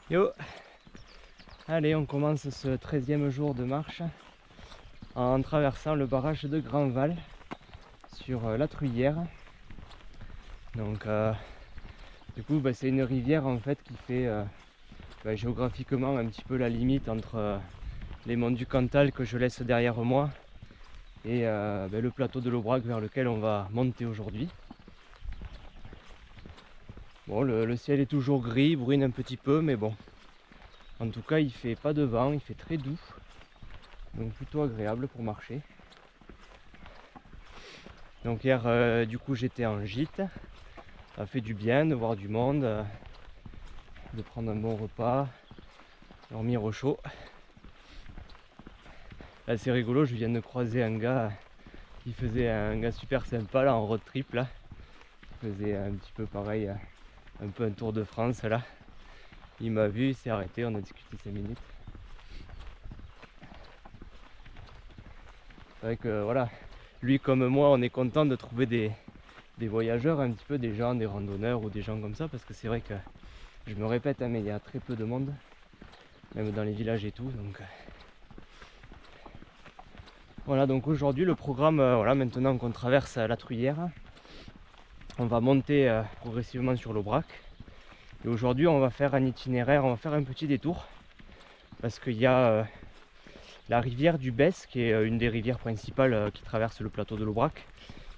Yo, allez, on commence ce 13e jour de marche en traversant le barrage de Grandval sur la Truyère. Donc du coup c'est une rivière en fait qui fait géographiquement un petit peu la limite entre les monts du Cantal que je laisse derrière moi et le plateau de l'Aubrac vers lequel on va monter aujourd'hui. Bon, le ciel est toujours gris, il bruine un petit peu, mais bon, en tout cas il fait pas de vent, il fait très doux, donc plutôt agréable pour marcher. Donc hier du coup j'étais en gîte, ça a fait du bien de voir du monde, de prendre un bon repas, dormir au chaud. Là c'est rigolo, je viens de croiser un gars qui faisait un gars super sympa là en road trip là. Il faisait un petit peu pareil, un peu un tour de France là. Il m'a vu, il s'est arrêté, on a discuté 5 minutes. C'est vrai que voilà, lui comme moi on est content de trouver des voyageurs, un petit peu des gens, des randonneurs ou des gens comme ça, parce que c'est vrai que je me répète mais il y a très peu de monde, même dans les villages et tout, donc voilà. Donc aujourd'hui le programme, voilà, maintenant qu'on traverse la Truyère, on va monter progressivement sur l'Aubrac. Et aujourd'hui on va faire un itinéraire, on va faire un petit détour, parce qu'il y a la rivière du Besse, qui est une des rivières principales qui traverse le plateau de l'Aubrac,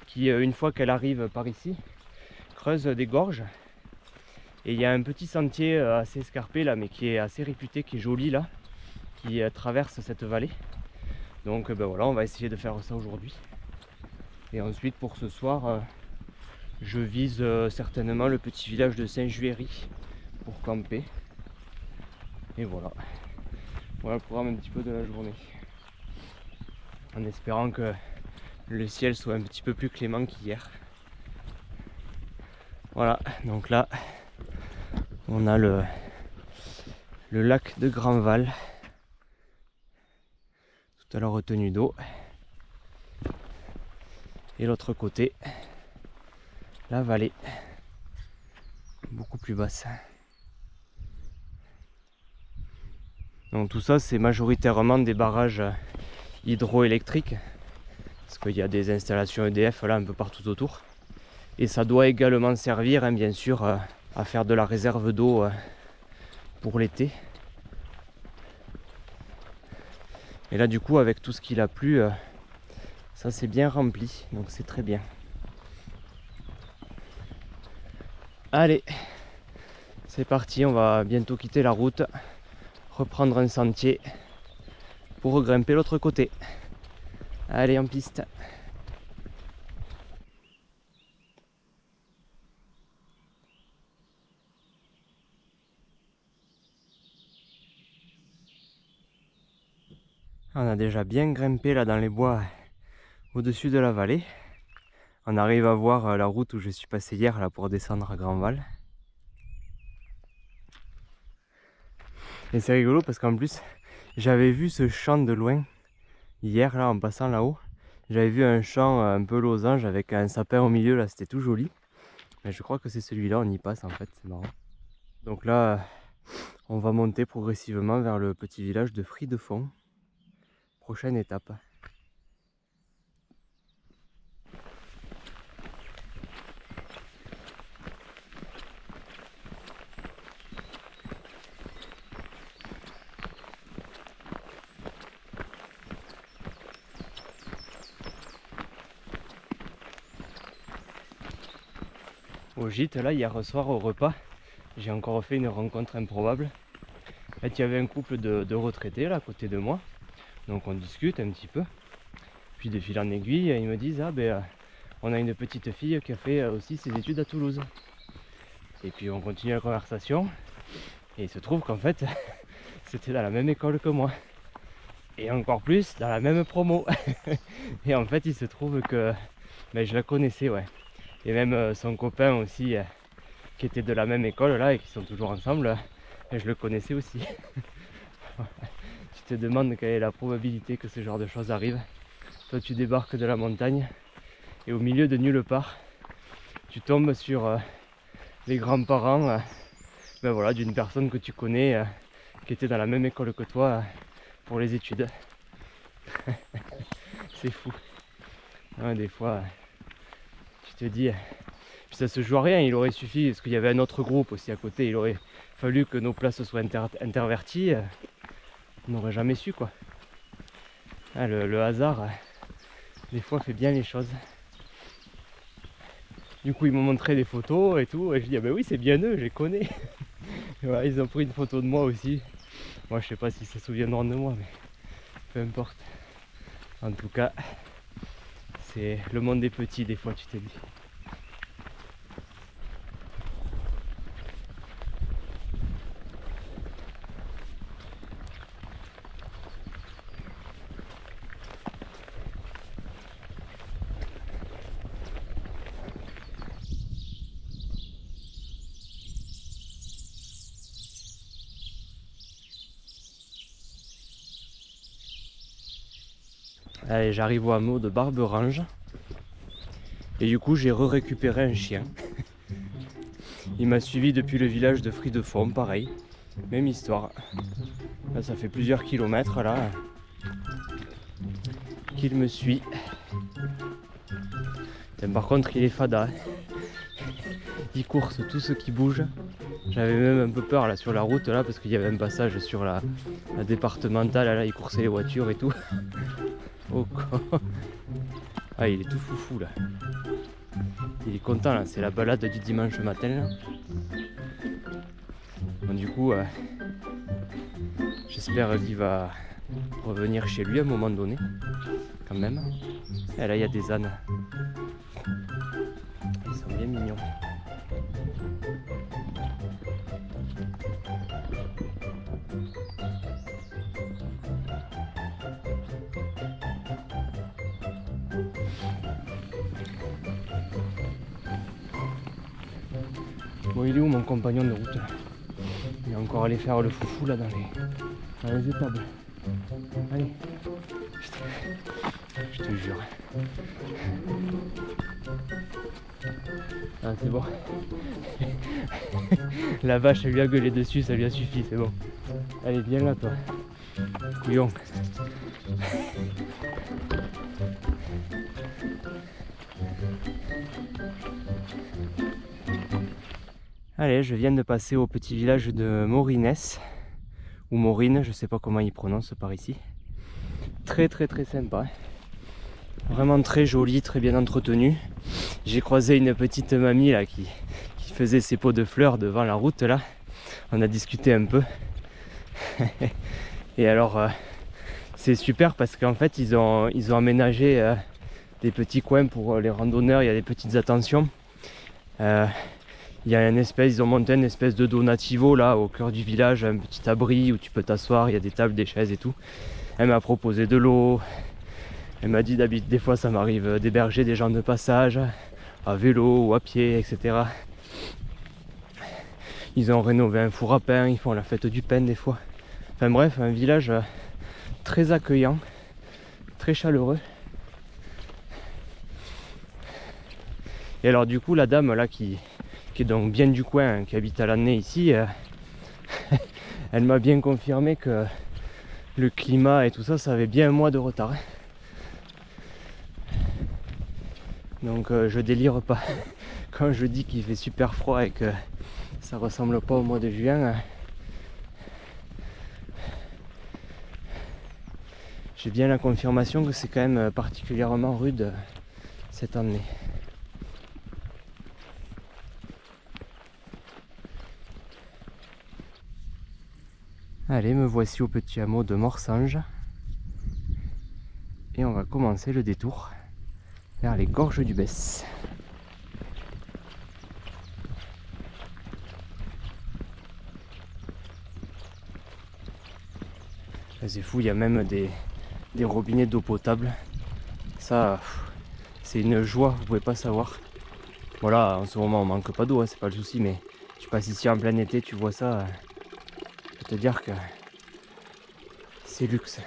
qui une fois qu'elle arrive par ici, creuse des gorges. Et il y a un petit sentier assez escarpé là, mais qui est assez réputé, qui est joli là, qui traverse cette vallée. Donc voilà, on va essayer de faire ça aujourd'hui. Et ensuite pour ce soir, je vise certainement le petit village de Saint-Juéry pour camper. Et voilà. Voilà le programme un petit peu de la journée. En espérant que le ciel soit un petit peu plus clément qu'hier. Voilà, donc là, on a le lac de Grandval, tout à la retenue d'eau. Et l'autre côté, la vallée, beaucoup plus basse. Donc tout ça, c'est majoritairement des barrages hydroélectriques, parce qu'il y a des installations EDF là un peu partout autour. Et ça doit également servir, hein, bien sûr, à faire de la réserve d'eau pour l'été. Et là du coup, avec tout ce qu'il a plu, ça c'est bien rempli, donc c'est très bien. Allez, c'est parti, on va bientôt quitter la route, reprendre un sentier pour grimper l'autre côté. Allez, en piste. On a déjà bien grimpé là dans les bois au-dessus de la vallée. On arrive à voir la route où je suis passé hier là pour descendre à Grandval. Et c'est rigolo parce qu'en plus j'avais vu ce champ de loin hier là en passant là-haut. J'avais vu un champ un peu losange avec un sapin au milieu là, c'était tout joli. Mais je crois que c'est celui-là, on y passe en fait, c'est marrant. Donc là on va monter progressivement vers le petit village de Fridefond. Prochaine étape. Au gîte là hier soir au repas, j'ai encore fait une rencontre improbable. En fait il y avait un couple de retraités là à côté de moi, donc on discute un petit peu, puis de fil en aiguille ils me disent on a une petite fille qui a fait aussi ses études à Toulouse. Et puis on continue la conversation et il se trouve qu'en fait c'était dans la même école que moi, et encore plus dans la même promo. Et en fait il se trouve que je la connaissais, ouais. Et même son copain aussi, qui était de la même école là et qui sont toujours ensemble, je le connaissais aussi. Tu te demandes quelle est la probabilité que ce genre de choses arrive. Toi tu débarques de la montagne et au milieu de nulle part tu tombes sur les grands-parents ben voilà, d'une personne que tu connais, qui était dans la même école que toi pour les études. C'est fou. Ouais, des fois, tu te dis, puis ça se joue à rien, il aurait suffi, parce qu'il y avait un autre groupe aussi à côté, il aurait fallu que nos places soient interverties, on n'aurait jamais su quoi. Ah, le hasard, des fois, fait bien les choses. Du coup, ils m'ont montré des photos et tout, et je dis, ah ben oui, c'est bien eux, je les connais. Voilà, ils ont pris une photo de moi aussi. Moi, je sais pas s'ils se souviendront de moi, mais peu importe. En tout cas, c'est le monde des petits, des fois, tu t'es dit. Allez, j'arrive au hameau de Barberange. Et du coup, j'ai récupéré un chien. Il m'a suivi depuis le village de Fridefond, pareil. Même histoire. Là, ça fait plusieurs kilomètres là qu'il me suit. Et par contre, il est fada. Il course tout ce qui bouge. J'avais même un peu peur là sur la route là parce qu'il y avait un passage sur la départementale là, il coursait les voitures et tout. Oh quoi. Ah, il est tout foufou là. Il est content là, c'est la balade du dimanche matin là. Bon, du coup, j'espère qu'il va revenir chez lui à un moment donné, quand même. Et là, il y a des ânes. Ils sont bien mignons. Bon, il est où mon compagnon de route là? Il est encore allé faire le foufou là dans les étables. Allez, je te jure. Ah, c'est bon. La vache, elle lui a gueulé dessus, ça lui a suffi, c'est bon. Allez, viens là toi. Couillon. Allez, je viens de passer au petit village de Morines, ou Morine, je sais pas comment ils prononcent par ici. Très sympa. Vraiment très joli, très bien entretenu. J'ai croisé une petite mamie là qui faisait ses pots de fleurs devant la route là. On a discuté un peu. Et alors c'est super parce qu'en fait ils ont aménagé des petits coins pour les randonneurs, il y a des petites attentions. Il y a ils ont monté une espèce de donativo là au cœur du village, un petit abri où tu peux t'asseoir, il y a des tables, des chaises et tout. Elle m'a proposé de l'eau. Elle m'a dit d'habitude des fois ça m'arrive d'héberger des gens de passage, à vélo ou à pied, etc. Ils ont rénové un four à pain, ils font la fête du pain des fois. Enfin bref, un village très accueillant, très chaleureux. Et alors du coup la dame là qui est donc bien du coin, qui habite à l'année ici, elle m'a bien confirmé que le climat et tout ça, ça avait bien un mois de retard. Donc je délire pas quand je dis qu'il fait super froid et que ça ressemble pas au mois de juin. J'ai bien la confirmation que c'est quand même particulièrement rude cette année. Allez, me voici au petit hameau de Morsange. Et on va commencer le détour vers les gorges du Besse. C'est fou, il y a même des robinets d'eau potable. Ça, c'est une joie, vous pouvez pas savoir. Voilà, en ce moment on manque pas d'eau, hein, c'est pas le souci, mais tu passes ici en plein été, tu vois ça, je peux te dire que c'est luxe.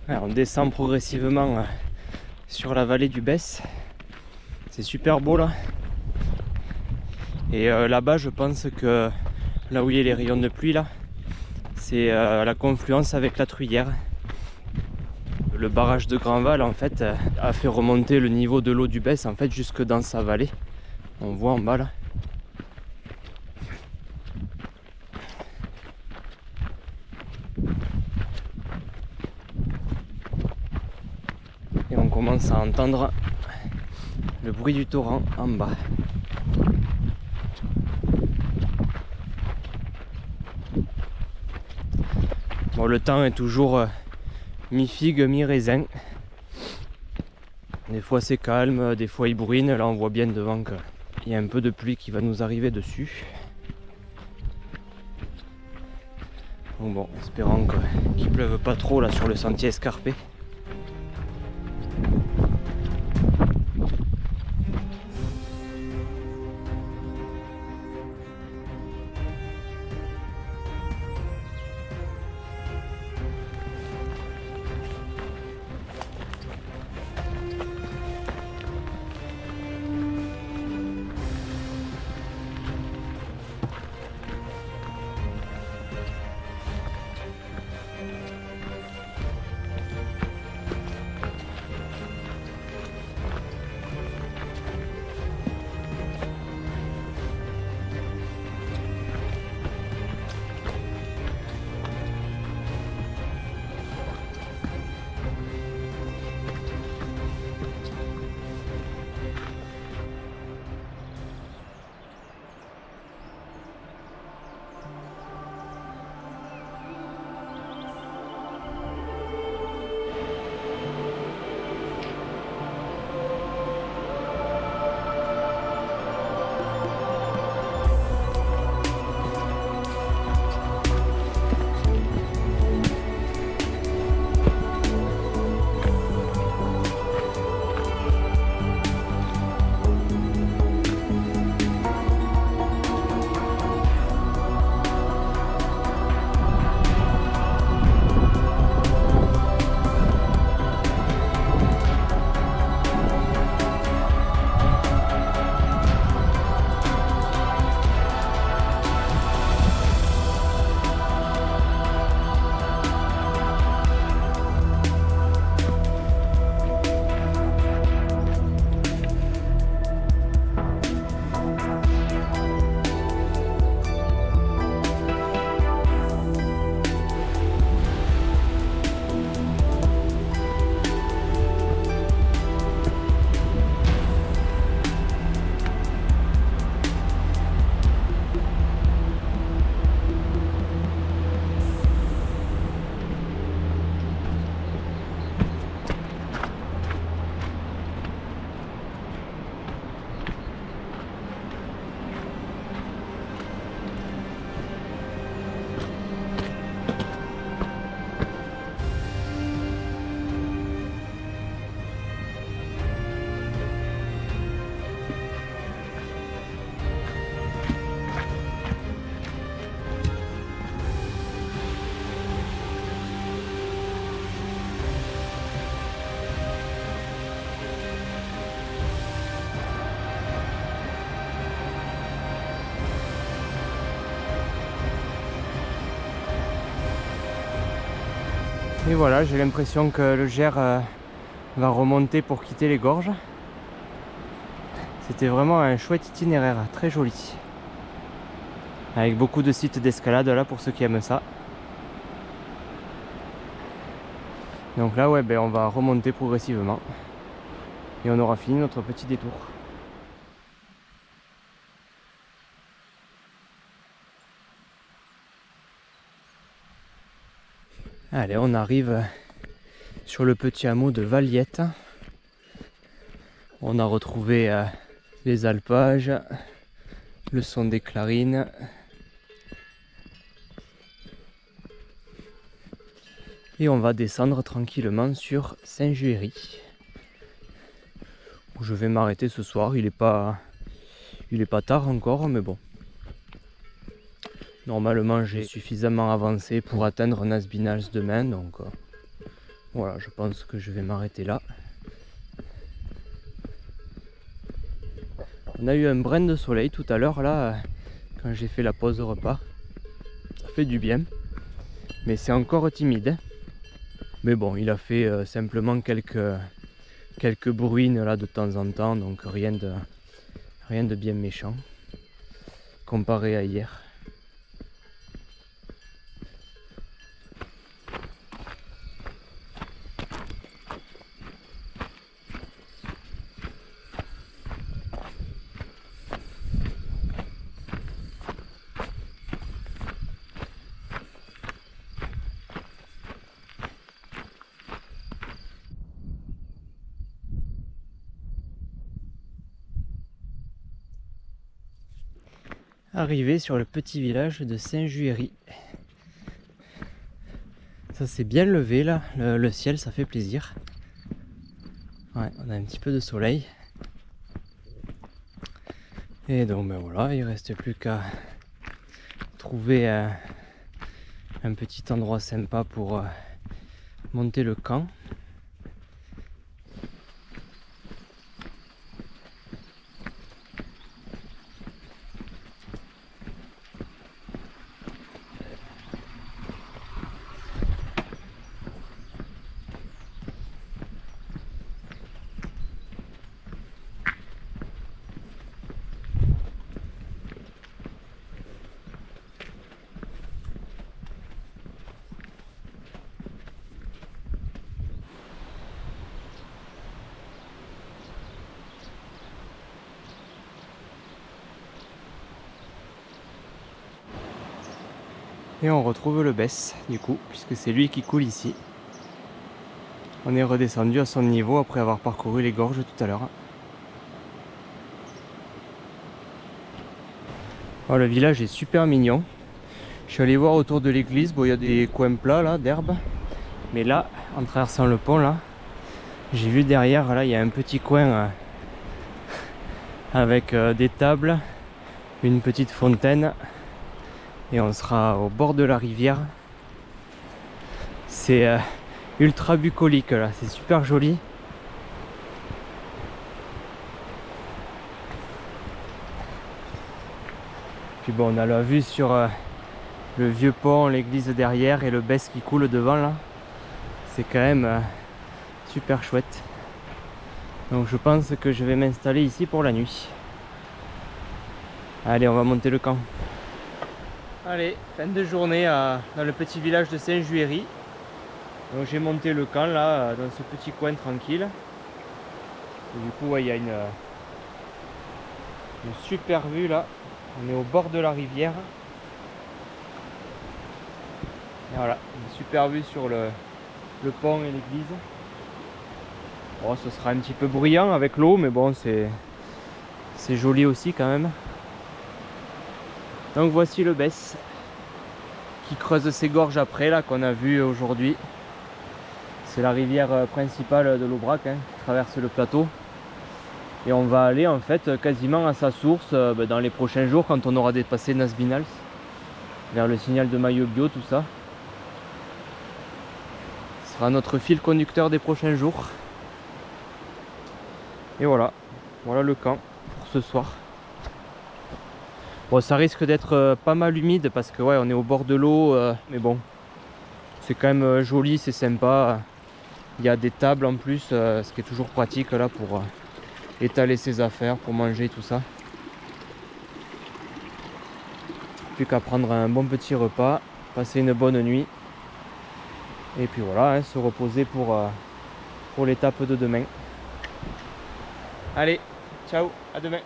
Alors, on descend progressivement sur la vallée du Besse. C'est super beau là. Et là-bas je pense que là où il y a les rayons de pluie là, c'est la confluence avec la Truyère. Le barrage de Grandval en fait a fait remonter le niveau de l'eau du Besse en fait jusque dans sa vallée. On voit en bas là. Et on commence à entendre le bruit du torrent en bas. Bon, le temps est toujours mi-figue, mi-raisin. Des fois c'est calme, des fois il bruine. Là on voit bien devant qu'il y a un peu de pluie qui va nous arriver dessus. Donc bon, espérons qu'il pleuve pas trop là sur le sentier escarpé. Et voilà, j'ai l'impression que le Gers va remonter pour quitter les gorges. C'était vraiment un chouette itinéraire, très joli. Avec beaucoup de sites d'escalade là pour ceux qui aiment ça. Donc là ouais, on va remonter progressivement. Et on aura fini notre petit détour. Allez, on arrive sur le petit hameau de Valiette. On a retrouvé les alpages, le son des clarines. Et on va descendre tranquillement sur Saint-Juéry, où je vais m'arrêter ce soir. Il est pas tard encore, mais bon. Normalement, j'ai suffisamment avancé pour atteindre Nasbinals demain, donc voilà, je pense que je vais m'arrêter là. On a eu un brin de soleil tout à l'heure là, quand j'ai fait la pause repas. Ça fait du bien, mais c'est encore timide. Mais bon, il a fait simplement quelques bruines là de temps en temps, donc rien de bien méchant comparé à hier. Arrivé sur le petit village de Saint-Juéry. Ça s'est bien levé là, le ciel, ça fait plaisir. Ouais, on a un petit peu de soleil. Et donc ben voilà, il reste plus qu'à trouver un petit endroit sympa pour monter le camp. Et on retrouve le Besse du coup, puisque c'est lui qui coule ici. On est redescendu à son niveau après avoir parcouru les gorges tout à l'heure. Oh, le village est super mignon. Je suis allé voir autour de l'église, bon il y a des coins plats là d'herbe. Mais là, en traversant le pont là, j'ai vu derrière, là il y a un petit coin avec des tables, une petite fontaine. Et on sera au bord de la rivière. C'est ultra bucolique là, c'est super joli. Puis bon, on a la vue sur le vieux pont, l'église derrière et le Besse qui coule devant là. C'est quand même super chouette. Donc je pense que je vais m'installer ici pour la nuit. Allez, on va monter le camp. Allez, fin de journée dans le petit village de Saint-Juéry. Donc j'ai monté le camp là, dans ce petit coin tranquille. Et du coup, ouais, il y a une super vue là. On est au bord de la rivière. Et voilà, une super vue sur le pont et l'église. Bon, ce sera un petit peu bruyant avec l'eau, mais bon, c'est joli aussi quand même. Donc voici le Besse qui creuse ses gorges après là qu'on a vu aujourd'hui. C'est la rivière principale de l'Aubrac qui traverse le plateau. Et on va aller en fait quasiment à sa source dans les prochains jours quand on aura dépassé Nasbinals, vers le signal de maillot bio, tout ça. Ce sera notre fil conducteur des prochains jours. Et voilà, voilà le camp pour ce soir. Bon, ça risque d'être pas mal humide parce que ouais, on est au bord de l'eau, mais bon, c'est quand même joli, c'est sympa. Il y a des tables en plus, ce qui est toujours pratique là pour étaler ses affaires, pour manger tout ça. Plus qu'à prendre un bon petit repas, passer une bonne nuit. Et puis voilà, se reposer pour l'étape de demain. Allez, ciao, à demain.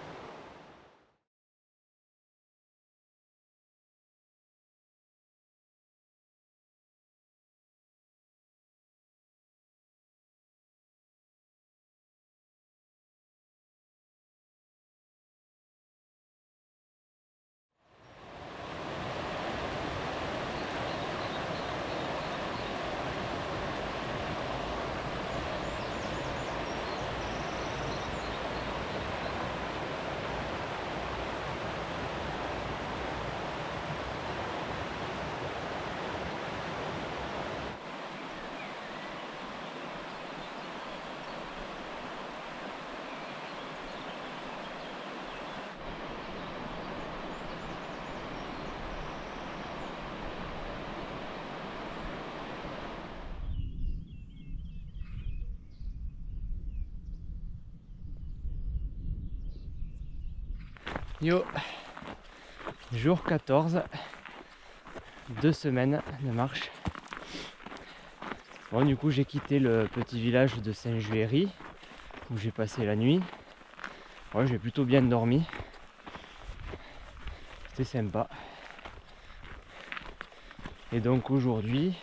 Yo, jour 14, 2 semaines de marche. Bon, du coup j'ai quitté le petit village de Saint-Juéry où j'ai passé la nuit. Ouais, j'ai plutôt bien dormi. C'était sympa. Et donc aujourd'hui,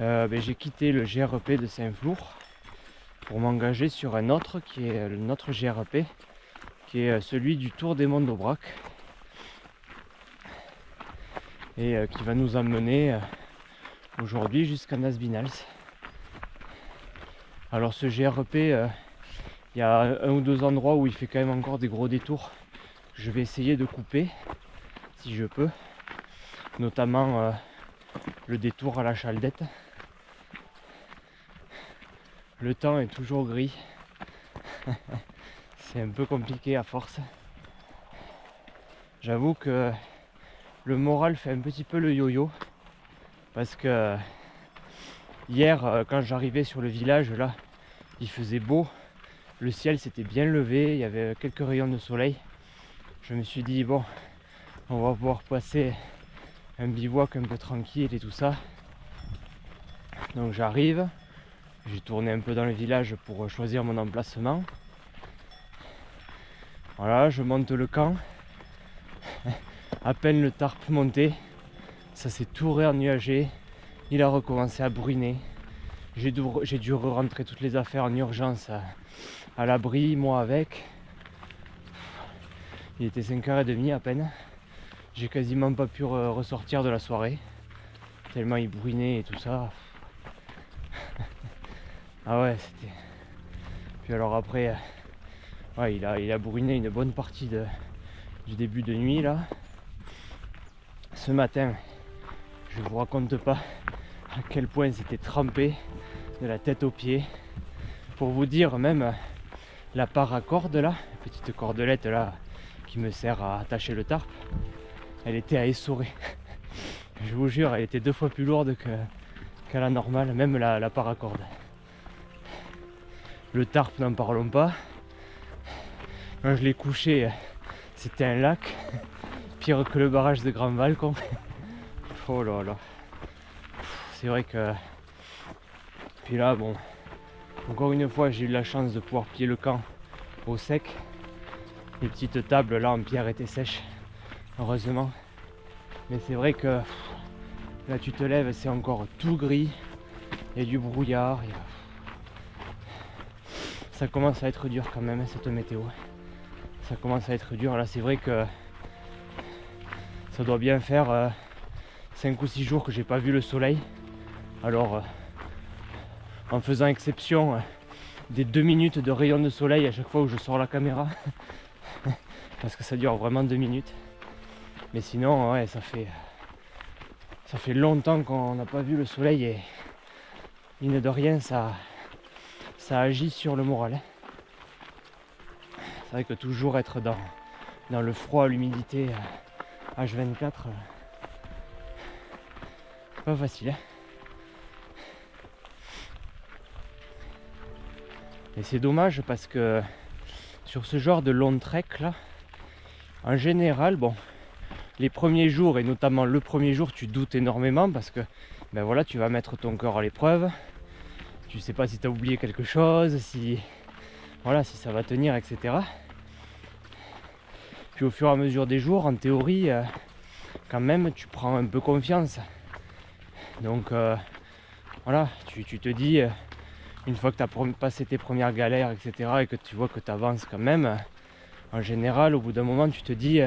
j'ai quitté le GRP de Saint-Flour pour m'engager sur un autre qui est notre GRP, qui est celui du Tour des Monts d'Aubrac et qui va nous emmener aujourd'hui jusqu'à Nasbinals. Alors ce GRP, il y a un ou deux endroits où il fait quand même encore des gros détours. Je vais essayer de couper si je peux, notamment le détour à la Chaldette. Le temps est toujours gris. C'est un peu compliqué à force. J'avoue que le moral fait un petit peu le yo-yo parce que hier quand j'arrivais sur le village là, il faisait beau, le ciel s'était bien levé, il y avait quelques rayons de soleil. Je me suis dit bon, on va pouvoir passer un bivouac un peu tranquille et tout ça. Donc j'arrive, j'ai tourné un peu dans le village pour choisir mon emplacement. Voilà, je monte le camp. À peine le tarp monté, ça s'est tout réennuagé. Il a recommencé à bruiner. J'ai dû rentrer toutes les affaires en urgence à l'abri, moi avec. Il était 5h30 à peine. J'ai quasiment pas pu ressortir de la soirée. Tellement il bruinait et tout ça. Ah ouais, c'était... Puis alors après, ouais, il a bruiné une bonne partie du début de nuit là. Ce matin, je vous raconte pas à quel point c'était trempé de la tête aux pieds. Pour vous dire, même la paracorde là, la petite cordelette là qui me sert à attacher le tarp, elle était à essorer. Je vous jure, elle était 2 fois plus lourde qu'à la normale, même la paracorde. Le tarp, n'en parlons pas. Quand je l'ai couché, c'était un lac, pire que le barrage de Grand Valcon. Oh là là. C'est vrai que... Puis là, bon, encore une fois, j'ai eu la chance de pouvoir plier le camp au sec. Les petites tables là en pierre étaient sèches, heureusement. Mais c'est vrai que là, tu te lèves, c'est encore tout gris. Il y a du brouillard. Ça commence à être dur quand même, cette météo. Ça commence à être dur. Là, c'est vrai que ça doit bien faire 5 ou 6 jours que j'ai pas vu le soleil. Alors, en faisant exception des 2 minutes de rayon de soleil à chaque fois où je sors la caméra, parce que ça dure vraiment 2 minutes. Mais sinon, ouais, ça fait longtemps qu'on n'a pas vu le soleil et mine de rien, ça agit sur le moral. C'est vrai que toujours être dans le froid, l'humidité H24, c'est pas facile. Et c'est dommage parce que sur ce genre de long trek là, en général, bon, les premiers jours et notamment le premier jour, tu doutes énormément parce que ben voilà, tu vas mettre ton corps à l'épreuve. Tu sais pas si tu as oublié quelque chose, si ça va tenir, etc. Puis au fur et à mesure des jours, en théorie, quand même, tu prends un peu confiance. Donc voilà, tu te dis, une fois que tu as passé tes premières galères, etc., et que tu vois que tu avances quand même, en général, au bout d'un moment, tu te dis,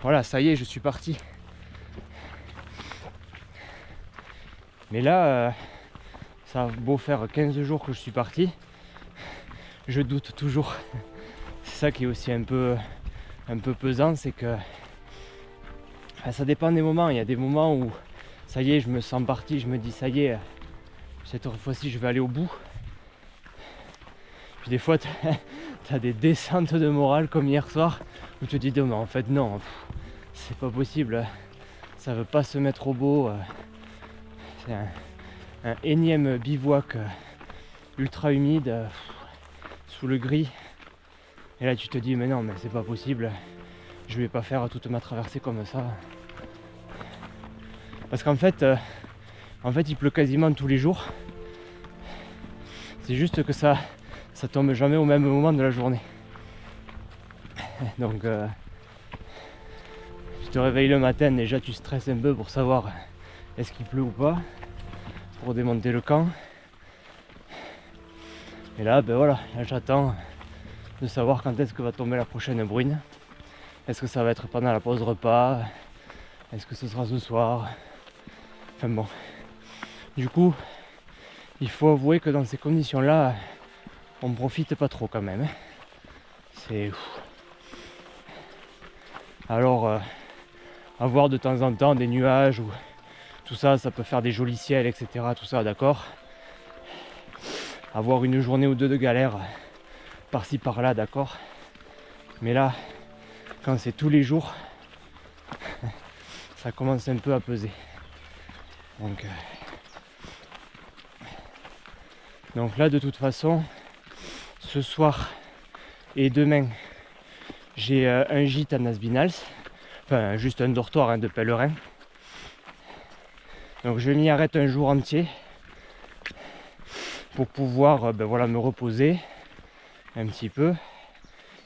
voilà, ça y est, je suis parti. Mais là, ça a beau faire 15 jours que je suis parti, je doute toujours. C'est ça qui est aussi un peu pesant, c'est que ça dépend des moments. Il y a des moments où ça y est, je me sens parti, je me dis ça y est, cette fois-ci je vais aller au bout. Puis des fois t'as des descentes de morale comme hier soir où tu te dis mais en fait non, c'est pas possible, ça veut pas se mettre au beau. C'est un énième bivouac ultra humide sous le gris. Et là tu te dis mais non, mais c'est pas possible, je vais pas faire toute ma traversée comme ça. Parce qu'en fait, il pleut quasiment tous les jours. C'est juste que ça tombe jamais au même moment de la journée. Donc tu te réveilles le matin, déjà tu stresses un peu pour savoir est-ce qu'il pleut ou pas, pour démonter le camp. Et là, ben voilà, là j'attends de savoir quand est-ce que va tomber la prochaine bruine. Est-ce que ça va être pendant la pause repas? Est-ce que ce sera ce soir? Enfin bon. Du coup, il faut avouer que dans ces conditions-là, on profite pas trop quand même. C'est... Alors, avoir de temps en temps des nuages ou tout ça, ça peut faire des jolis ciels, etc. Tout ça, d'accord. Avoir une journée ou deux de galère par-ci par-là, d'accord. Mais là, quand c'est tous les jours, ça commence un peu à peser. Donc là, de toute façon, ce soir et demain, j'ai un gîte à Nasbinals, enfin juste un dortoir de pèlerin. Donc je m'y arrête un jour entier pour pouvoir me reposer un petit peu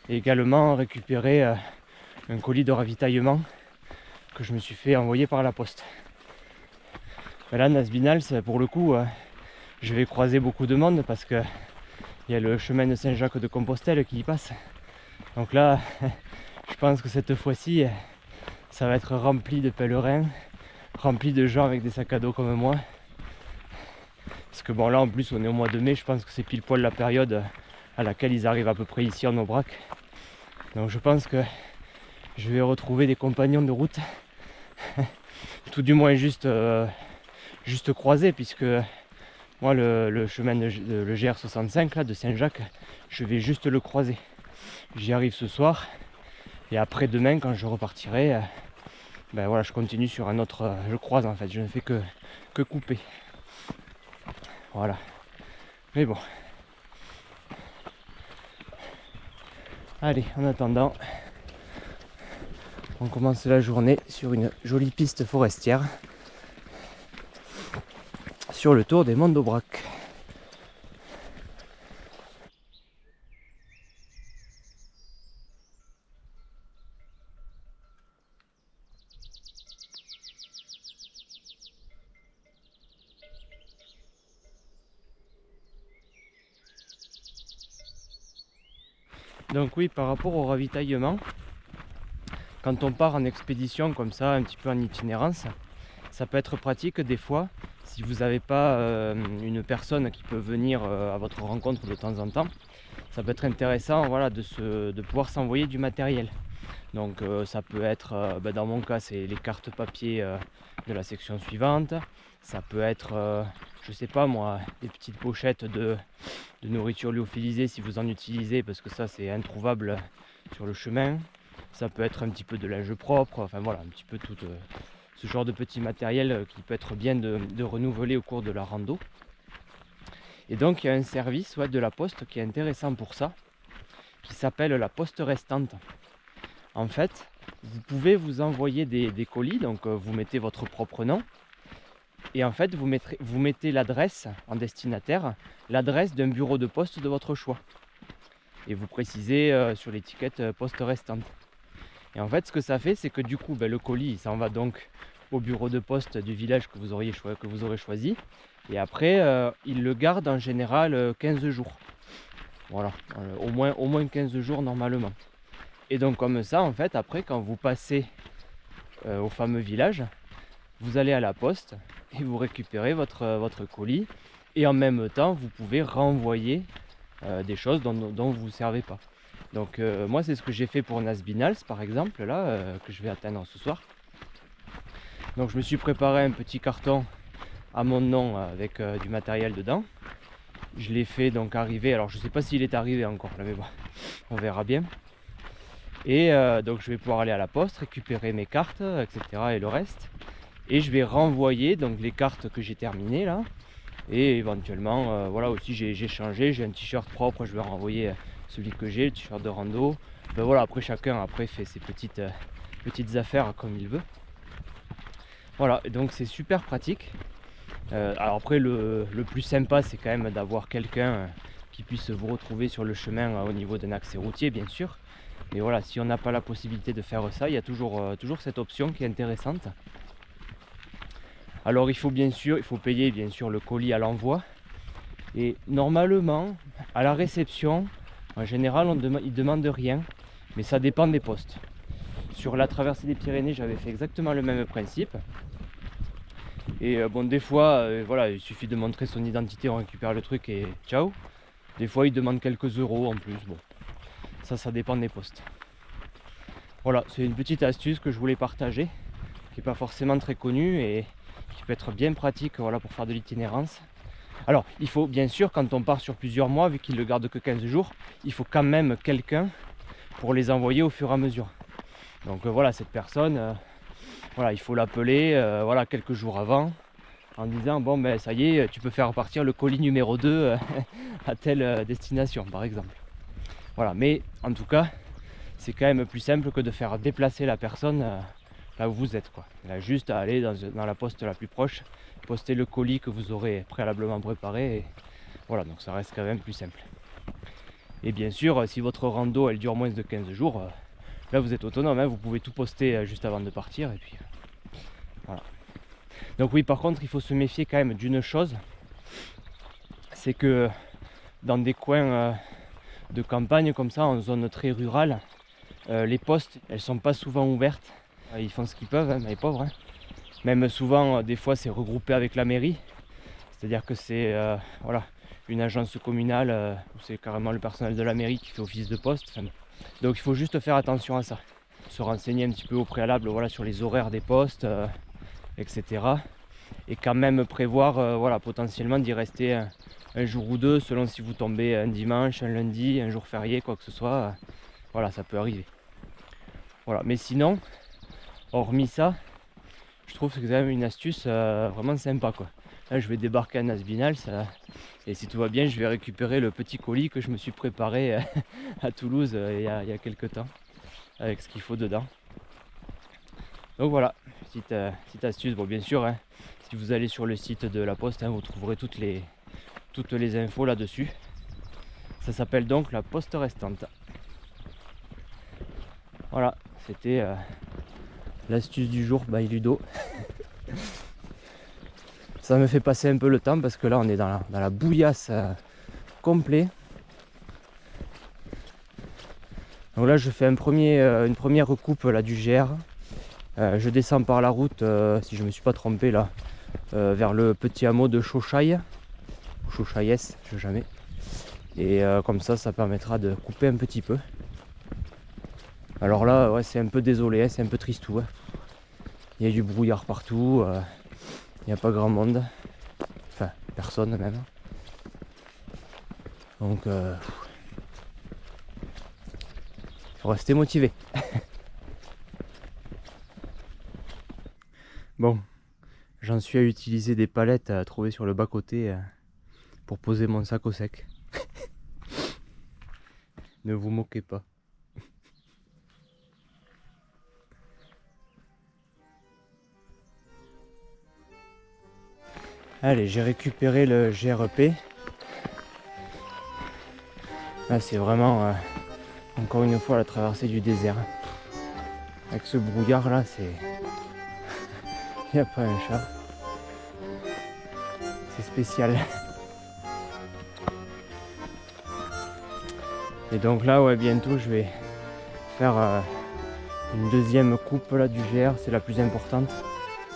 et également récupérer un colis de ravitaillement que je me suis fait envoyer par la poste. Mais là, Nasbinals, pour le coup, je vais croiser beaucoup de monde parce que il y a le chemin de Saint-Jacques de Compostelle qui y passe. Donc là, je pense que cette fois-ci, ça va être rempli de pèlerins, rempli de gens avec des sacs à dos comme moi. Parce que bon, là en plus, on est au mois de mai, je pense que c'est pile poil la période à laquelle ils arrivent à peu près ici en Aubrac. Donc je pense que je vais retrouver des compagnons de route, tout du moins juste croisés, puisque moi le chemin le GR65 là, de Saint-Jacques, je vais juste le croiser. J'y arrive ce soir et après demain quand je repartirai, je continue sur un autre, je croise en fait, je ne fais que couper. Voilà. Mais bon. Allez, en attendant, on commence la journée sur une jolie piste forestière sur le tour des Monts d'Aubrac. Donc oui, par rapport au ravitaillement, quand on part en expédition comme ça, un petit peu en itinérance, ça peut être pratique des fois si vous n'avez pas une personne qui peut venir à votre rencontre de temps en temps. Ça peut être intéressant, voilà, de pouvoir s'envoyer du matériel. Donc ça peut être, dans mon cas, c'est les cartes papier de la section suivante. Ça peut être, je sais pas moi, des petites pochettes de nourriture lyophilisée si vous en utilisez, parce que ça c'est introuvable sur le chemin. Ça peut être un petit peu de linge propre, enfin voilà, un petit peu tout ce genre de petit matériel qui peut être bien de renouveler au cours de la rando. Et donc il y a un service de la poste qui est intéressant pour ça, qui s'appelle la poste restante. En fait, vous pouvez vous envoyer des colis, donc vous mettez votre propre nom, et en fait vous mettez l'adresse en destinataire, l'adresse d'un bureau de poste de votre choix. Et vous précisez sur l'étiquette poste restante. Et en fait ce que ça fait, c'est que du coup le colis il s'en va donc au bureau de poste du village que vous aurez choisi. Et après il le garde en général 15 jours. Voilà, au moins 15 jours normalement. Et donc comme ça, en fait, après, quand vous passez au fameux village, vous allez à la poste et vous récupérez votre colis. Et en même temps, vous pouvez renvoyer des choses dont vous ne vous servez pas. Donc moi, c'est ce que j'ai fait pour Nasbinals, par exemple, là, que je vais atteindre ce soir. Donc je me suis préparé un petit carton à mon nom avec du matériel dedans. Je l'ai fait donc arriver, alors je ne sais pas s'il est arrivé encore, là, mais bon, on verra bien. Et donc je vais pouvoir aller à la poste, récupérer mes cartes, etc. et le reste. Et je vais renvoyer donc les cartes que j'ai terminées là. Et éventuellement, voilà aussi j'ai changé, j'ai un t-shirt propre, je vais renvoyer celui que j'ai, le t-shirt de rando. Ben voilà, après chacun après fait ses petites affaires comme il veut. Voilà, et donc c'est super pratique. Alors après le plus sympa c'est quand même d'avoir quelqu'un qui puisse vous retrouver sur le chemin au niveau d'un accès routier bien sûr. Mais voilà, si on n'a pas la possibilité de faire ça, il y a toujours cette option qui est intéressante. Alors il faut payer bien sûr le colis à l'envoi. Et normalement, à la réception, en général, ils ne demandent rien, mais ça dépend des postes. Sur la traversée des Pyrénées, j'avais fait exactement le même principe. Et bon, des fois, voilà, il suffit de montrer son identité, on récupère le truc et ciao. Des fois, ils demandent quelques euros en plus. Bon, ça dépend des postes. Voilà, c'est une petite astuce que je voulais partager, qui n'est pas forcément très connue et qui peut être bien pratique, voilà, pour faire de l'itinérance. Alors, il faut bien sûr, quand on part sur plusieurs mois, vu qu'il ne le garde que 15 jours, il faut quand même quelqu'un pour les envoyer au fur et à mesure. Donc voilà, cette personne, voilà, il faut l'appeler voilà, quelques jours avant, en disant bon ben ça y est, tu peux faire partir le colis numéro 2 à telle destination par exemple. Voilà, mais en tout cas, c'est quand même plus simple que de faire déplacer la personne là où vous êtes, quoi. Elle a juste à aller dans la poste la plus proche, poster le colis que vous aurez préalablement préparé et voilà, donc ça reste quand même plus simple. Et bien sûr, si votre rando elle dure moins de 15 jours, là vous êtes autonome, hein, vous pouvez tout poster juste avant de partir et puis voilà. Donc oui, par contre il faut se méfier quand même d'une chose, c'est que dans des coins de campagne comme ça, en zone très rurale, les postes elles sont pas souvent ouvertes. Ils font ce qu'ils peuvent, hein, les pauvres, hein. Même souvent, des fois, c'est regroupé avec la mairie. C'est-à-dire que c'est voilà, une agence communale où c'est carrément le personnel de la mairie qui fait office de poste. Enfin, donc il faut juste faire attention à ça. Se renseigner un petit peu au préalable, voilà, sur les horaires des postes, etc. Et quand même prévoir voilà, potentiellement d'y rester un jour ou deux, selon si vous tombez un dimanche, un lundi, un jour férié, quoi que ce soit. Voilà, ça peut arriver. Voilà, mais sinon, hormis ça, je trouve que c'est quand même une astuce vraiment sympa, quoi. Là je vais débarquer à Nasbinal et si tout va bien je vais récupérer le petit colis que je me suis préparé à Toulouse il y a quelques temps avec ce qu'il faut dedans. Donc voilà, petite astuce. Bon bien sûr, hein, si vous allez sur le site de la Poste, hein, vous trouverez toutes les infos là-dessus. Ça s'appelle donc la poste restante. Voilà, c'était l'astuce du jour by Ludo. Ça me fait passer un peu le temps parce que là on est dans la bouillasse complet. Donc là je fais une première recoupe là, du GR. Je descends par la route, si je me suis pas trompé là, vers le petit hameau de Chauchaille. Chauchaillès, je sais jamais. Et comme ça permettra de couper un petit peu. Alors là ouais, c'est un peu désolé, hein, c'est un peu tristou. Hein. Il y a du brouillard partout. Il n'y a pas grand monde, enfin personne même. Donc il faut rester motivé. Bon, j'en suis à utiliser des palettes à trouver sur le bas-côté pour poser mon sac au sec. Ne vous moquez pas. Allez, j'ai récupéré le GRP. Là, c'est vraiment, encore une fois, la traversée du désert. Avec ce brouillard là, c'est... Il n'y a pas un chat. C'est spécial. Et donc là, ouais, bientôt, je vais faire une deuxième coupe là du GR. C'est la plus importante.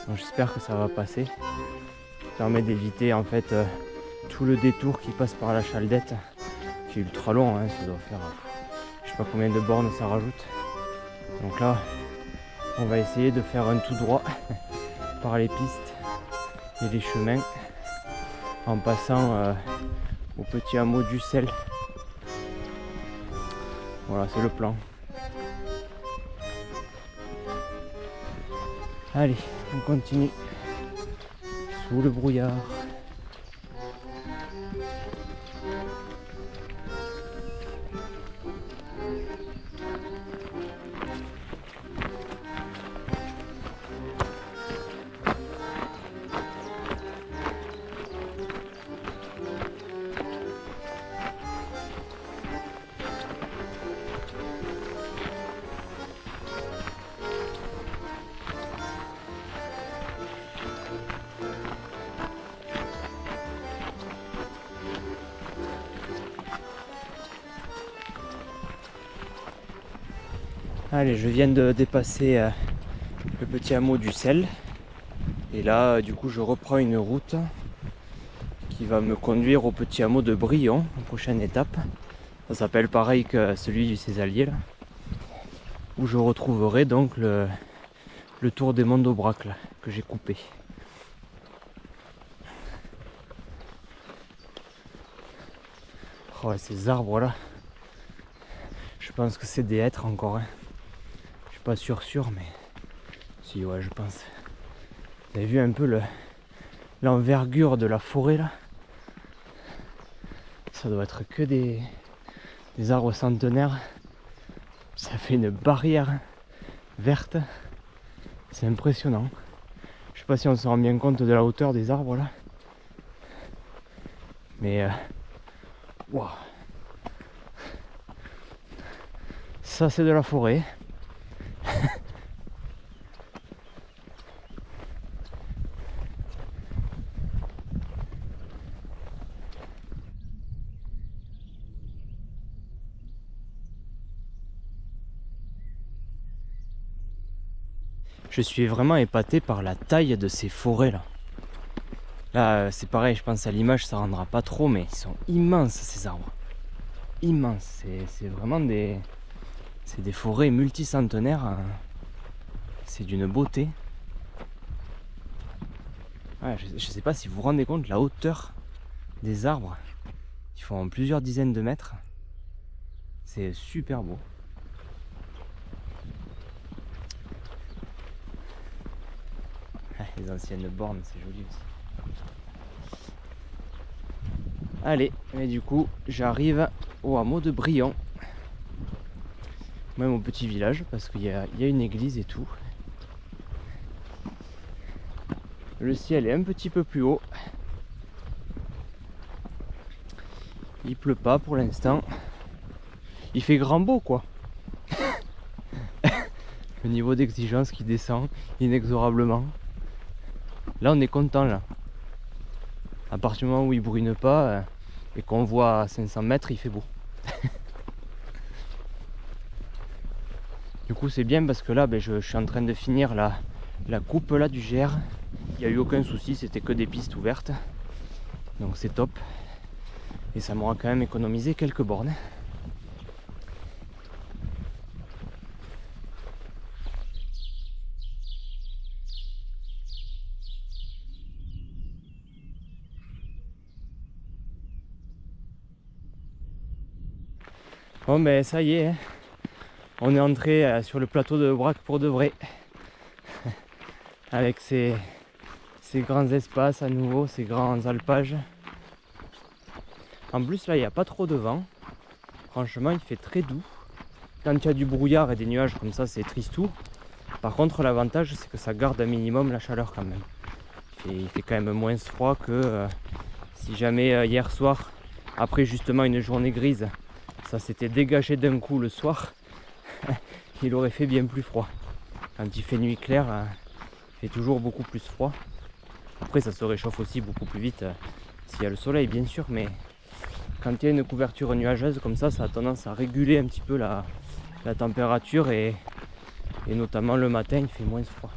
Donc j'espère que ça va passer. Ça permet d'éviter en fait tout le détour qui passe par la Chaldette, qui est ultra long, hein, ça doit faire je sais pas combien de bornes ça rajoute. Donc là on va essayer de faire un tout droit par les pistes et les chemins en passant au petit hameau du Sel. Voilà, c'est le plan. Allez, on continue sous le brouillard. Allez, je viens de dépasser le petit hameau du Sel. Et là, du coup, je reprends une route qui va me conduire au petit hameau de Brion, en prochaine étape. Ça s'appelle pareil que celui du Césalier, là, où je retrouverai donc le tour des Monts d'Aubrac là, que j'ai coupé. Oh, ces arbres là, je pense que c'est des hêtres encore. Hein. Je suis pas sûr, mais si, ouais, je pense. Vous avez vu un peu l'envergure de la forêt là? Ça doit être que des arbres centenaires. Ça fait une barrière verte. C'est impressionnant. Je sais pas si on se rend bien compte de la hauteur des arbres là. Mais wow. Ça c'est de la forêt. Je suis vraiment épaté par la taille de ces forêts là. Là c'est pareil, je pense à l'image ça rendra pas trop, mais ils sont immenses ces arbres. Immenses, c'est vraiment des forêts multicentenaires. Hein. C'est d'une beauté. Ouais, je sais pas si vous vous rendez compte de la hauteur des arbres. Ils font plusieurs dizaines de mètres. C'est super beau. Les anciennes bornes, c'est joli aussi. Allez, et du coup, j'arrive au hameau de Brion. Même au petit village, parce qu'il y a une église et tout. Le ciel est un petit peu plus haut. Il pleut pas pour l'instant. Il fait grand beau quoi. Le niveau d'exigence qui descend inexorablement. Là on est content là. À partir du moment où il brûle pas et qu'on voit à 500 mètres, il fait beau. Du coup c'est bien parce que là je suis en train de finir la coupe là du GR. Il n'y a eu aucun souci, c'était que des pistes ouvertes. Donc c'est top. Et ça m'aura quand même économisé quelques bornes. Bon ben ça y est, hein. On est entré sur le plateau de Aubrac pour de vrai. Avec ces grands espaces à nouveau, ces grands alpages. En plus là il n'y a pas trop de vent. Franchement il fait très doux. Quand il y a du brouillard et des nuages comme ça c'est tristou. Par contre l'avantage c'est que ça garde un minimum la chaleur quand même. Il fait quand même moins froid que si jamais hier soir, après justement une journée grise, ça s'était dégagé d'un coup le soir, il aurait fait bien plus froid. Quand il fait nuit claire, il fait toujours beaucoup plus froid. Après ça se réchauffe aussi beaucoup plus vite s'il y a le soleil bien sûr, mais quand il y a une couverture nuageuse comme ça, ça a tendance à réguler un petit peu la température et notamment le matin il fait moins froid.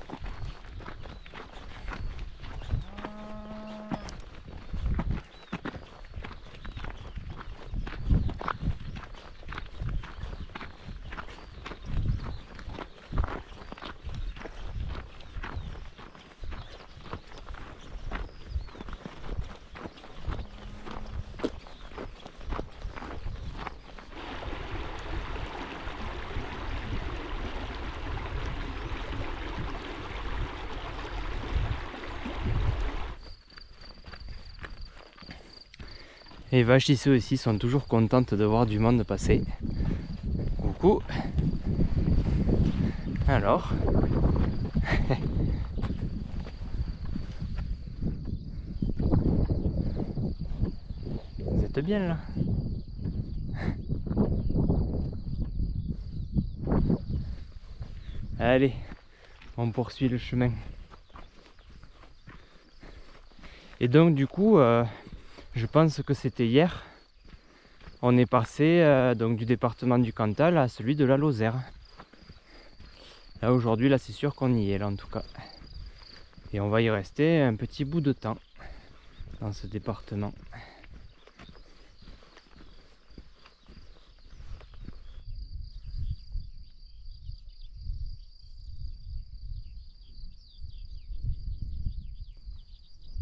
Les vaches ici aussi sont toujours contentes de voir du monde passer. Coucou. Alors. Vous êtes bien là? Allez, on poursuit le chemin. Et donc du coup, je pense que c'était hier, on est passé donc du département du Cantal à celui de la Lozère. Là aujourd'hui, là c'est sûr qu'on y est là en tout cas. Et on va y rester un petit bout de temps dans ce département.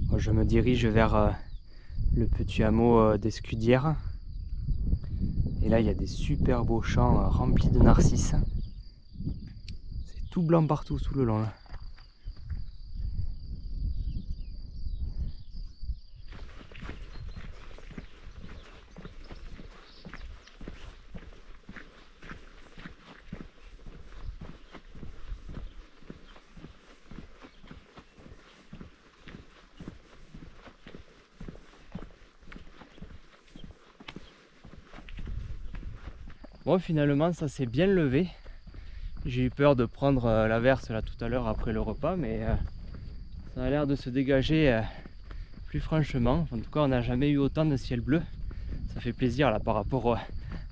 Moi, je me dirige vers le petit hameau d'Escudières. Et là il y a des super beaux champs remplis de narcisses. C'est tout blanc partout sous le long là. Bon, finalement ça s'est bien levé. J'ai eu peur de prendre l'averse là tout à l'heure après le repas, mais ça a l'air de se dégager plus franchement. En tout cas, on n'a jamais eu autant de ciel bleu. Ça fait plaisir là par rapport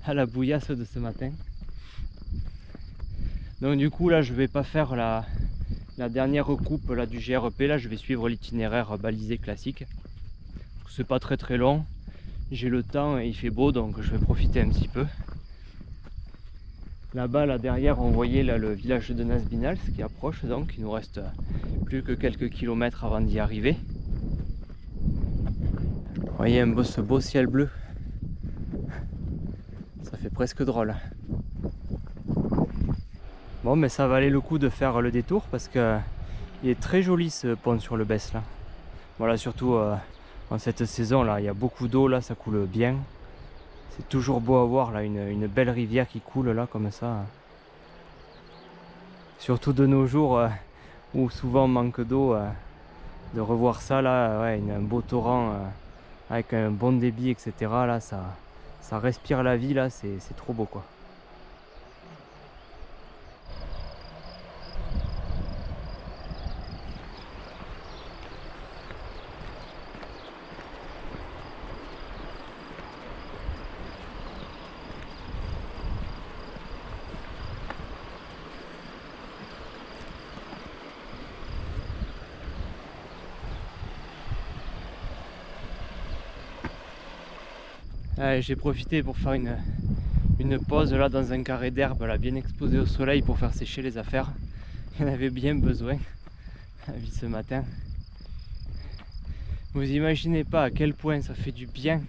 à la bouillasse de ce matin. Donc du coup là je vais pas faire la dernière recoupe là du GRP. Là je vais suivre l'itinéraire balisé classique. C'est pas très long. J'ai le temps et il fait beau, donc je vais profiter un petit peu. Là-bas, là derrière, on voyait là, le village de Nasbinals qui approche, donc il nous reste plus que quelques kilomètres avant d'y arriver. Vous voyez ce beau ciel bleu, ça fait presque drôle. Bon, mais ça valait le coup de faire le détour parce que il est très joli ce pont sur le Besse là. Voilà, surtout en cette saison là, il y a beaucoup d'eau là, ça coule bien. C'est toujours beau à voir là, une belle rivière qui coule là comme ça. Surtout de nos jours où souvent on manque d'eau, de revoir ça là, ouais, un beau torrent avec un bon débit, etc. Là, ça respire la vie là, c'est trop beau quoi. J'ai profité pour faire une pause là dans un carré d'herbe là, bien exposé au soleil pour faire sécher les affaires. Il y en avait bien besoin ce matin. Vous imaginez pas à quel point ça fait du bien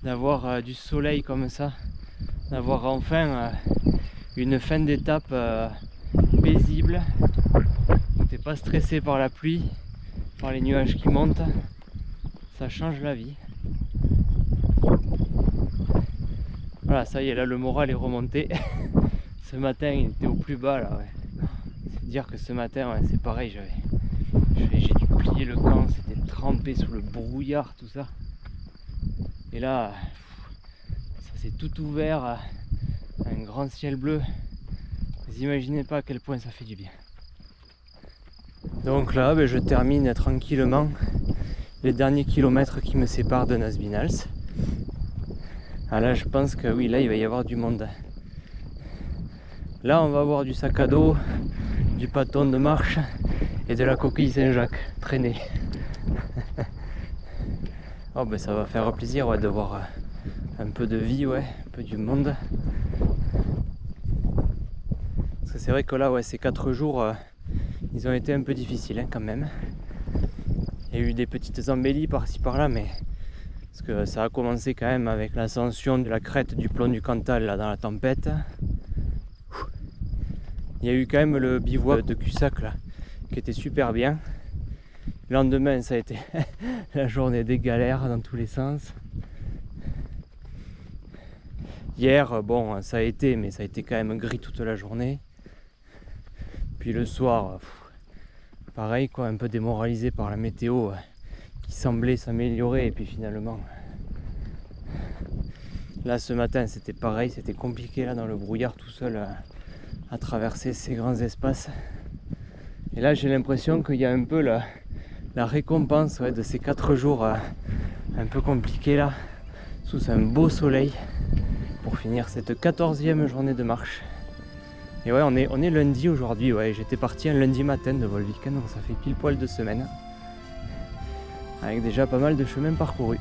d'avoir du soleil comme ça, d'avoir enfin une fin d'étape paisible, où t'es pas stressé par la pluie, par les nuages qui montent. Ça change la vie. Voilà, ça y est, là le moral est remonté. Ce matin il était au plus bas là, ouais. C'est dire que ce matin ouais, c'est pareil, j'ai dû plier le camp, c'était trempé sous le brouillard, tout ça. Et là, ça s'est tout ouvert, un grand ciel bleu. Vous imaginez pas à quel point ça fait du bien. Donc là, je termine tranquillement les derniers kilomètres qui me séparent de Nasbinals. Ah là, je pense que oui, là il va y avoir du monde. Là, on va avoir du sac à dos, du bâton de marche et de la coquille Saint-Jacques traînée. Oh, ça va faire plaisir ouais, de voir un peu de vie, ouais, un peu du monde. Parce que c'est vrai que là, ouais, ces 4 jours, ils ont été un peu difficiles hein, quand même. Il y a eu des petites embellies par-ci par-là, mais parce que ça a commencé quand même avec l'ascension de la crête du plomb du Cantal là, dans la tempête. Il y a eu quand même le bivouac de Cussac là, qui était super bien. Le lendemain, ça a été la journée des galères dans tous les sens. Hier, bon, ça a été, mais ça a été quand même gris toute la journée. Puis le soir, pareil quoi, un peu démoralisé par la météo qui semblait s'améliorer et puis finalement là ce matin c'était pareil, c'était compliqué là dans le brouillard tout seul à traverser ces grands espaces. Et là j'ai l'impression qu'il y a un peu la récompense ouais, de ces 4 jours un peu compliqués là, sous un beau soleil pour finir cette 14e journée de marche. Et ouais, on est lundi aujourd'hui, ouais, j'étais parti un lundi matin de Volviken, donc ça fait pile poil 2 semaines. Avec déjà pas mal de chemins parcourus.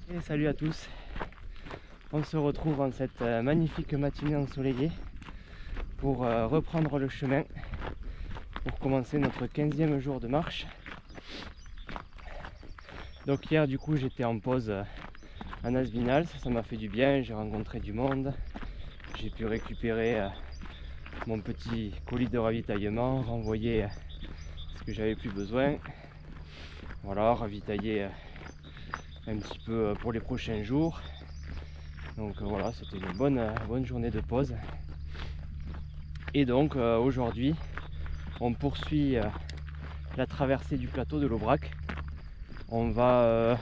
Et salut à tous, on se retrouve en cette magnifique matinée ensoleillée pour reprendre le chemin pour commencer notre 15e jour de marche. Donc hier du coup j'étais en pause à Nasvinal, ça m'a fait du bien, j'ai rencontré du monde, j'ai pu récupérer mon petit colis de ravitaillement, renvoyer ce que j'avais plus besoin, voilà, ravitailler un petit peu pour les prochains jours. Donc voilà, c'était une bonne journée de pause. Et donc aujourd'hui on poursuit la traversée du plateau de l'Aubrac. On va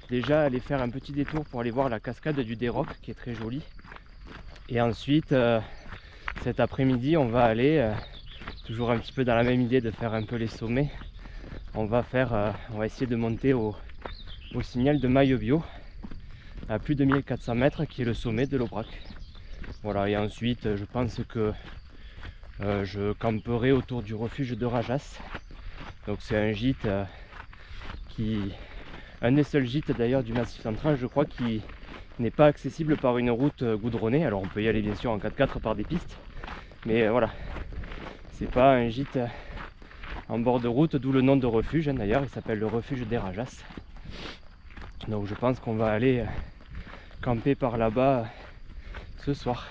déjà aller faire un petit détour pour aller voir la cascade du Déroc qui est très jolie. Et ensuite cet après-midi on va aller toujours un petit peu dans la même idée de faire un peu les sommets. On va essayer de monter au signal de Maillebio à plus de 1400 mètres qui est le sommet de l'Aubrac. Voilà, et ensuite je pense que je camperai autour du refuge de Rajas. Donc c'est un gîte un des seuls gîtes d'ailleurs du Massif central, je crois, qui n'est pas accessible par une route goudronnée. Alors on peut y aller bien sûr en 4x4 par des pistes, mais voilà, c'est pas un gîte en bord de route, d'où le nom de refuge, hein, d'ailleurs il s'appelle le refuge des Rajas. Donc je pense qu'on va aller camper par là-bas ce soir.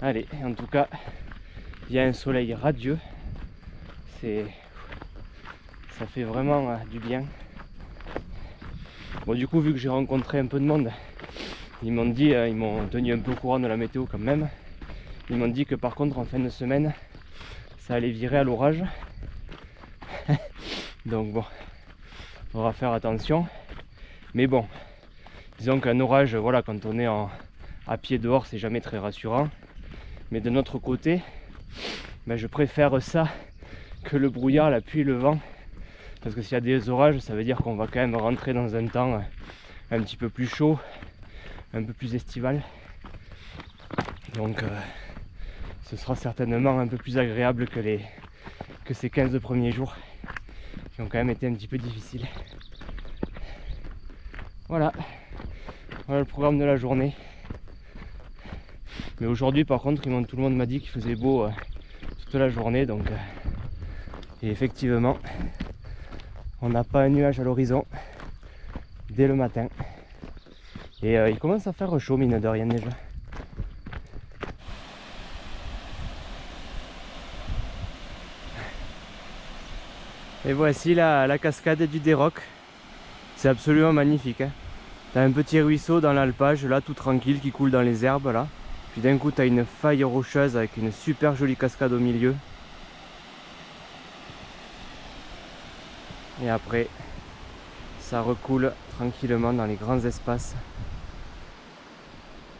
Allez, en tout cas il y a un soleil radieux, ça fait vraiment du bien. Bon, du coup, vu que j'ai rencontré un peu de monde, ils m'ont tenu un peu au courant de la météo quand même. Ils m'ont dit que par contre en fin de semaine ça allait virer à l'orage. Donc bon, il faudra faire attention. Mais bon, disons qu'un orage, voilà, quand on est à pied dehors, c'est jamais très rassurant. Mais de notre côté, je préfère ça que le brouillard, la pluie et le vent. Parce que s'il y a des orages, ça veut dire qu'on va quand même rentrer dans un temps un petit peu plus chaud, un peu plus estival. Donc ce sera certainement un peu plus agréable que ces 15 premiers jours qui ont quand même été un petit peu difficiles. Voilà le programme de la journée. Mais aujourd'hui par contre tout le monde m'a dit qu'il faisait beau toute la journée, donc et effectivement on n'a pas un nuage à l'horizon dès le matin. Et il commence à faire chaud, mine de rien déjà. Et voici la cascade du Déroc. C'est absolument magnifique, hein. T'as un petit ruisseau dans l'alpage là, tout tranquille, qui coule dans les herbes là. Puis d'un coup t'as une faille rocheuse avec une super jolie cascade au milieu. Et après ça recoule tranquillement dans les grands espaces.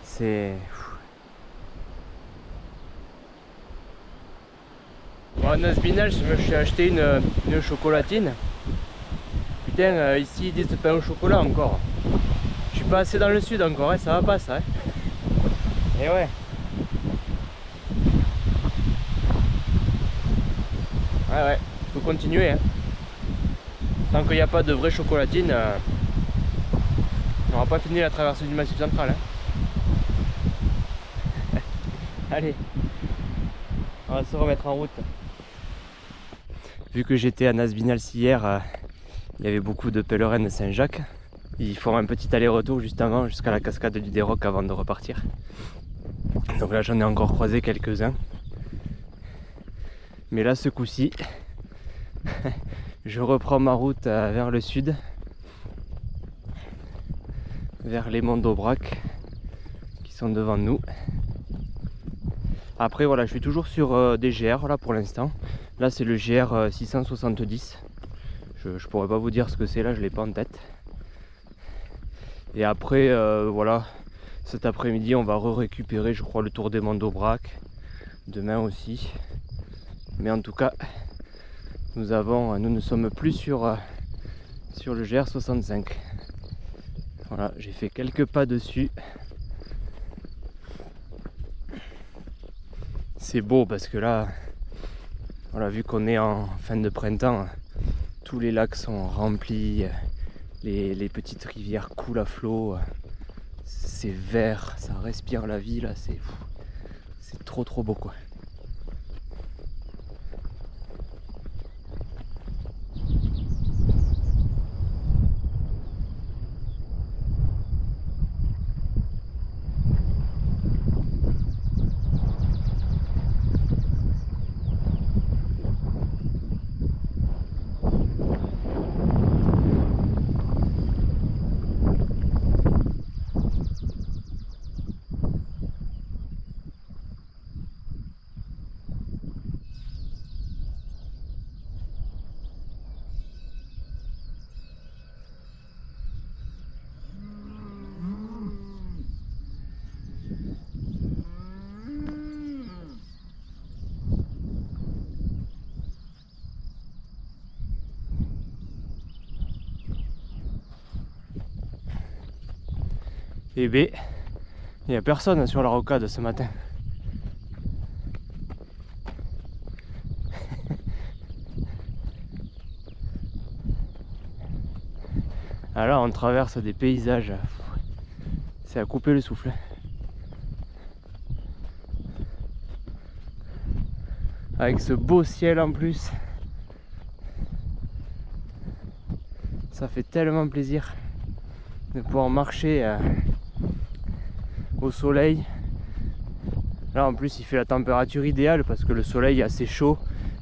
C'est... Bon, à Nasbinal, je me suis acheté une chocolatine. Putain, ici ils disent pain au chocolat encore. Je suis pas assez dans le sud encore, hein, ça va pas ça. Hein. Et ouais. Ouais, faut continuer. Hein. Tant qu'il n'y a pas de vraie chocolatine, on n'aura pas fini la traversée du Massif central. Hein. Allez, on va se remettre en route. Vu que j'étais à Nasbinal hier, il y avait beaucoup de pèlerins de Saint-Jacques. Ils font un petit aller-retour juste avant, jusqu'à la cascade du Déroc avant de repartir. Donc là j'en ai encore croisé quelques-uns. Mais là ce coup-ci, je reprends ma route vers le sud, vers les monts d'Aubrac qui sont devant nous. Après voilà, je suis toujours sur des GR là pour l'instant. Là c'est le GR 670. Je pourrais pas vous dire ce que c'est là, je l'ai pas en tête. Et après voilà, cet après-midi on va récupérer je crois le tour des monts d'Aubrac. Demain aussi. Mais en tout cas, nous ne sommes plus sur le GR65. Voilà, j'ai fait quelques pas dessus. C'est beau parce que là, voilà, vu qu'on est en fin de printemps, tous les lacs sont remplis, les petites rivières coulent à flot, c'est vert, ça respire la vie là, c'est trop beau quoi. Et B, il n'y a personne sur la rocade ce matin. Alors on traverse des paysages, c'est à couper le souffle. Avec ce beau ciel en plus, ça fait tellement plaisir de pouvoir marcher au soleil. Là en plus il fait la température idéale parce que le soleil est assez chaud,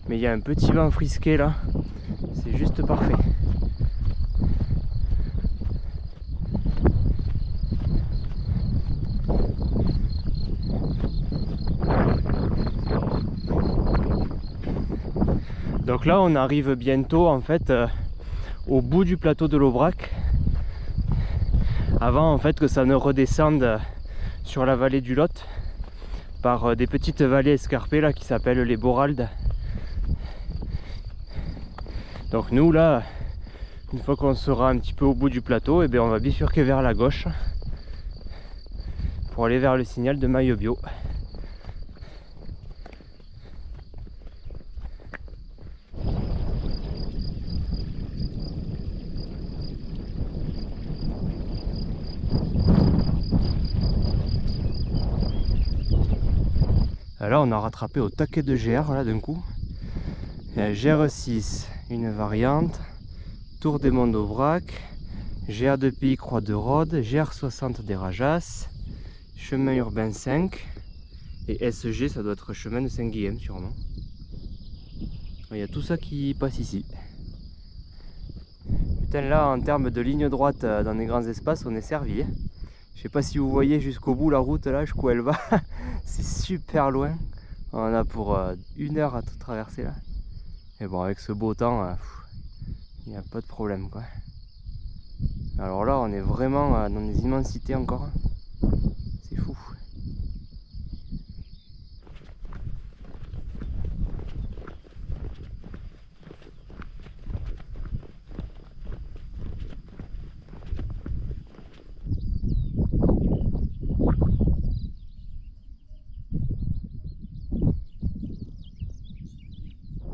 mais il y a un petit vent frisqué là, c'est juste parfait. Donc là on arrive bientôt en fait au bout du plateau de l'Aubrac, avant en fait que ça ne redescende sur la vallée du Lot par des petites vallées escarpées là qui s'appellent les Boraldes. Donc nous là, une fois qu'on sera un petit peu au bout du plateau, et bien on va bifurquer vers la gauche pour aller vers le signal de Maillebio. Là on a rattrapé au taquet de GR là d'un coup. Il y a GR6, une variante, Tour des Monts d'Aubrac, GA2PI Croix de Rhodes, GR60 des Rajas, chemin urbain 5 et SG, ça doit être chemin de Saint-Guilhem sûrement. Il y a tout ça qui passe ici. Putain, là en termes de ligne droite dans les grands espaces, on est servi. Hein. Je sais pas si vous voyez jusqu'au bout la route là, jusqu'où elle va. C'est super loin. On a pour 1 heure à tout traverser là. Et bon, avec ce beau temps, il n'y a pas de problème quoi. Alors là, on est vraiment dans des immensités encore. C'est fou.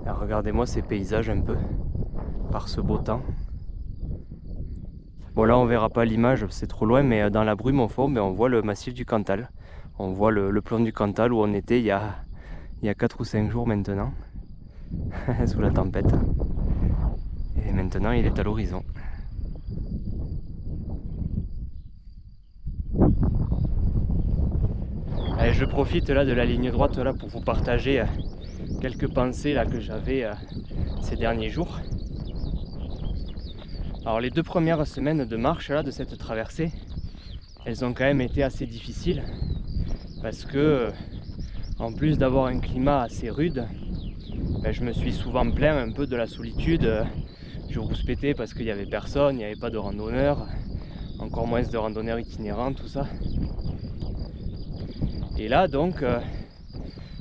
Regardez-moi ces paysages un peu, par ce beau temps. Bon là on verra pas l'image, c'est trop loin, mais dans la brume au fond, on voit le massif du Cantal. On voit le plomb du Cantal où on était il y a 4 ou 5 jours maintenant, sous la tempête. Et maintenant il est à l'horizon. Allez, je profite là de la ligne droite là pour vous partager quelques pensées là que j'avais ces derniers jours. Alors les 2 premières semaines de marche là de cette traversée, elles ont quand même été assez difficiles parce que en plus d'avoir un climat assez rude, je me suis souvent plaint un peu de la solitude. Je rouspétais parce qu'il n'y avait personne, il n'y avait pas de randonneurs, encore moins de randonneurs itinérants, tout ça. Et là donc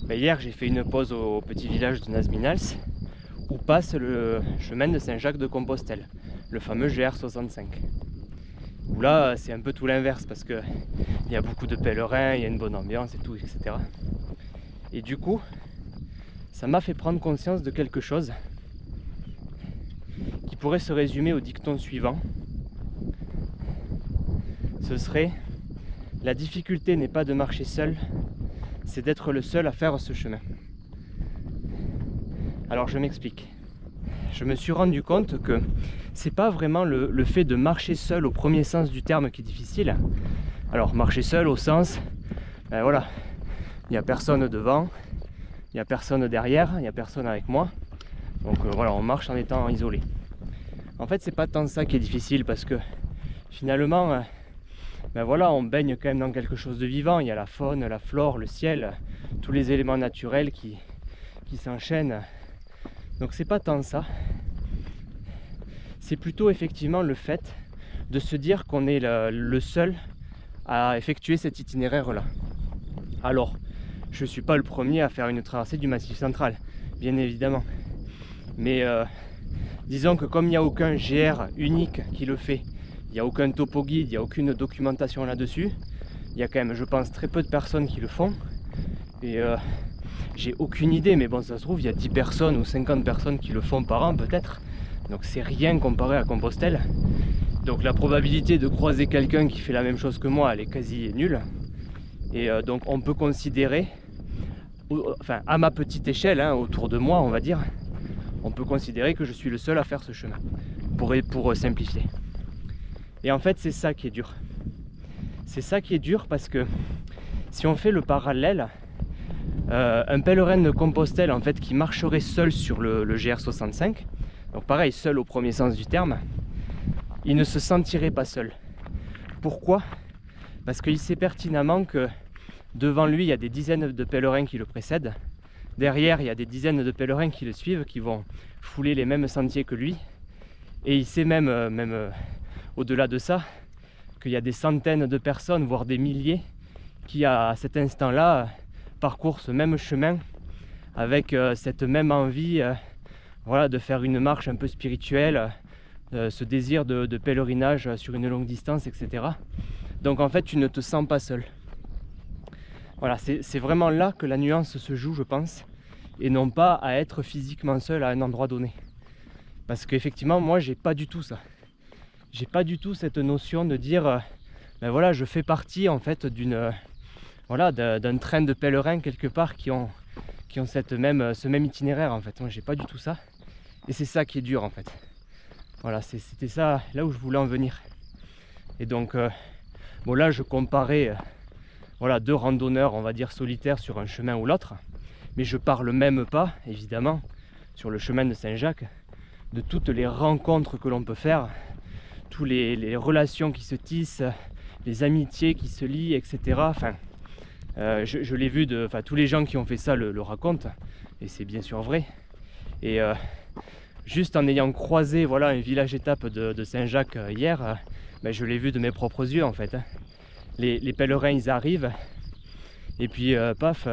hier j'ai fait une pause au petit village de Nazminals où passe le chemin de Saint-Jacques-de-Compostelle, le fameux GR65. Où là c'est un peu tout l'inverse parce qu'il y a beaucoup de pèlerins, il y a une bonne ambiance et tout, etc. Et du coup, ça m'a fait prendre conscience de quelque chose qui pourrait se résumer au dicton suivant. Ce serait: la difficulté n'est pas de marcher seul, c'est d'être le seul à faire ce chemin. Alors je m'explique. Je me suis rendu compte que c'est pas vraiment le fait de marcher seul au premier sens du terme qui est difficile. Alors marcher seul au sens, voilà, il n'y a personne devant, il n'y a personne derrière, il n'y a personne avec moi. Donc voilà, on marche en étant isolé. En fait, c'est pas tant ça qui est difficile parce que finalement, voilà, on baigne quand même dans quelque chose de vivant. Il y a la faune, la flore, le ciel, tous les éléments naturels qui s'enchaînent. Donc c'est pas tant ça. C'est plutôt effectivement le fait de se dire qu'on est le seul à effectuer cet itinéraire-là. Alors, je ne suis pas le premier à faire une traversée du Massif central, bien évidemment. Mais disons que comme il n'y a aucun GR unique qui le fait, il n'y a aucun topo guide, il n'y a aucune documentation là-dessus, il y a quand même, je pense, très peu de personnes qui le font. Et j'ai aucune idée, mais bon, ça se trouve, il y a 10 personnes ou 50 personnes qui le font par an peut-être. Donc c'est rien comparé à Compostelle. Donc la probabilité de croiser quelqu'un qui fait la même chose que moi, elle est quasi nulle. Et donc on peut considérer, enfin à ma petite échelle, autour de moi on va dire, on peut considérer que je suis le seul à faire ce chemin, pour simplifier. Et en fait c'est ça qui est dur. C'est ça qui est dur parce que si on fait le parallèle, un pèlerin de Compostelle en fait qui marcherait seul sur le GR65, donc pareil, seul au premier sens du terme, il ne se sentirait pas seul. Pourquoi ? Parce qu'il sait pertinemment que devant lui, il y a des dizaines de pèlerins qui le précèdent. Derrière, il y a des dizaines de pèlerins qui le suivent, qui vont fouler les mêmes sentiers que lui. Et il sait même au-delà de ça, qu'il y a des centaines de personnes, voire des milliers, qui à cet instant-là parcourent ce même chemin avec cette même envie voilà, de faire une marche un peu spirituelle, ce désir de pèlerinage sur une longue distance, etc. Donc en fait, tu ne te sens pas seul. Voilà, c'est vraiment là que la nuance se joue, je pense, et non pas à être physiquement seul à un endroit donné. Parce qu'effectivement, moi, j'ai pas du tout ça. J'ai pas du tout cette notion de dire, ben voilà, je fais partie en fait d'un train de pèlerins quelque part qui ont ce même itinéraire en fait. Moi, j'ai pas du tout ça, et c'est ça qui est dur en fait. Voilà, c'était ça là où je voulais en venir. Et donc bon, là je comparais voilà, 2 randonneurs, on va dire solitaires, sur un chemin ou l'autre, mais je parle même pas, évidemment, sur le chemin de Saint-Jacques, de toutes les rencontres que l'on peut faire, toutes les relations qui se tissent, les amitiés qui se lient, etc. Enfin, je l'ai vu, tous les gens qui ont fait ça le racontent, et c'est bien sûr vrai. Et juste en ayant croisé voilà, un village étape de Saint-Jacques hier, je l'ai vu de mes propres yeux en fait. Les pèlerins ils arrivent, et puis paf,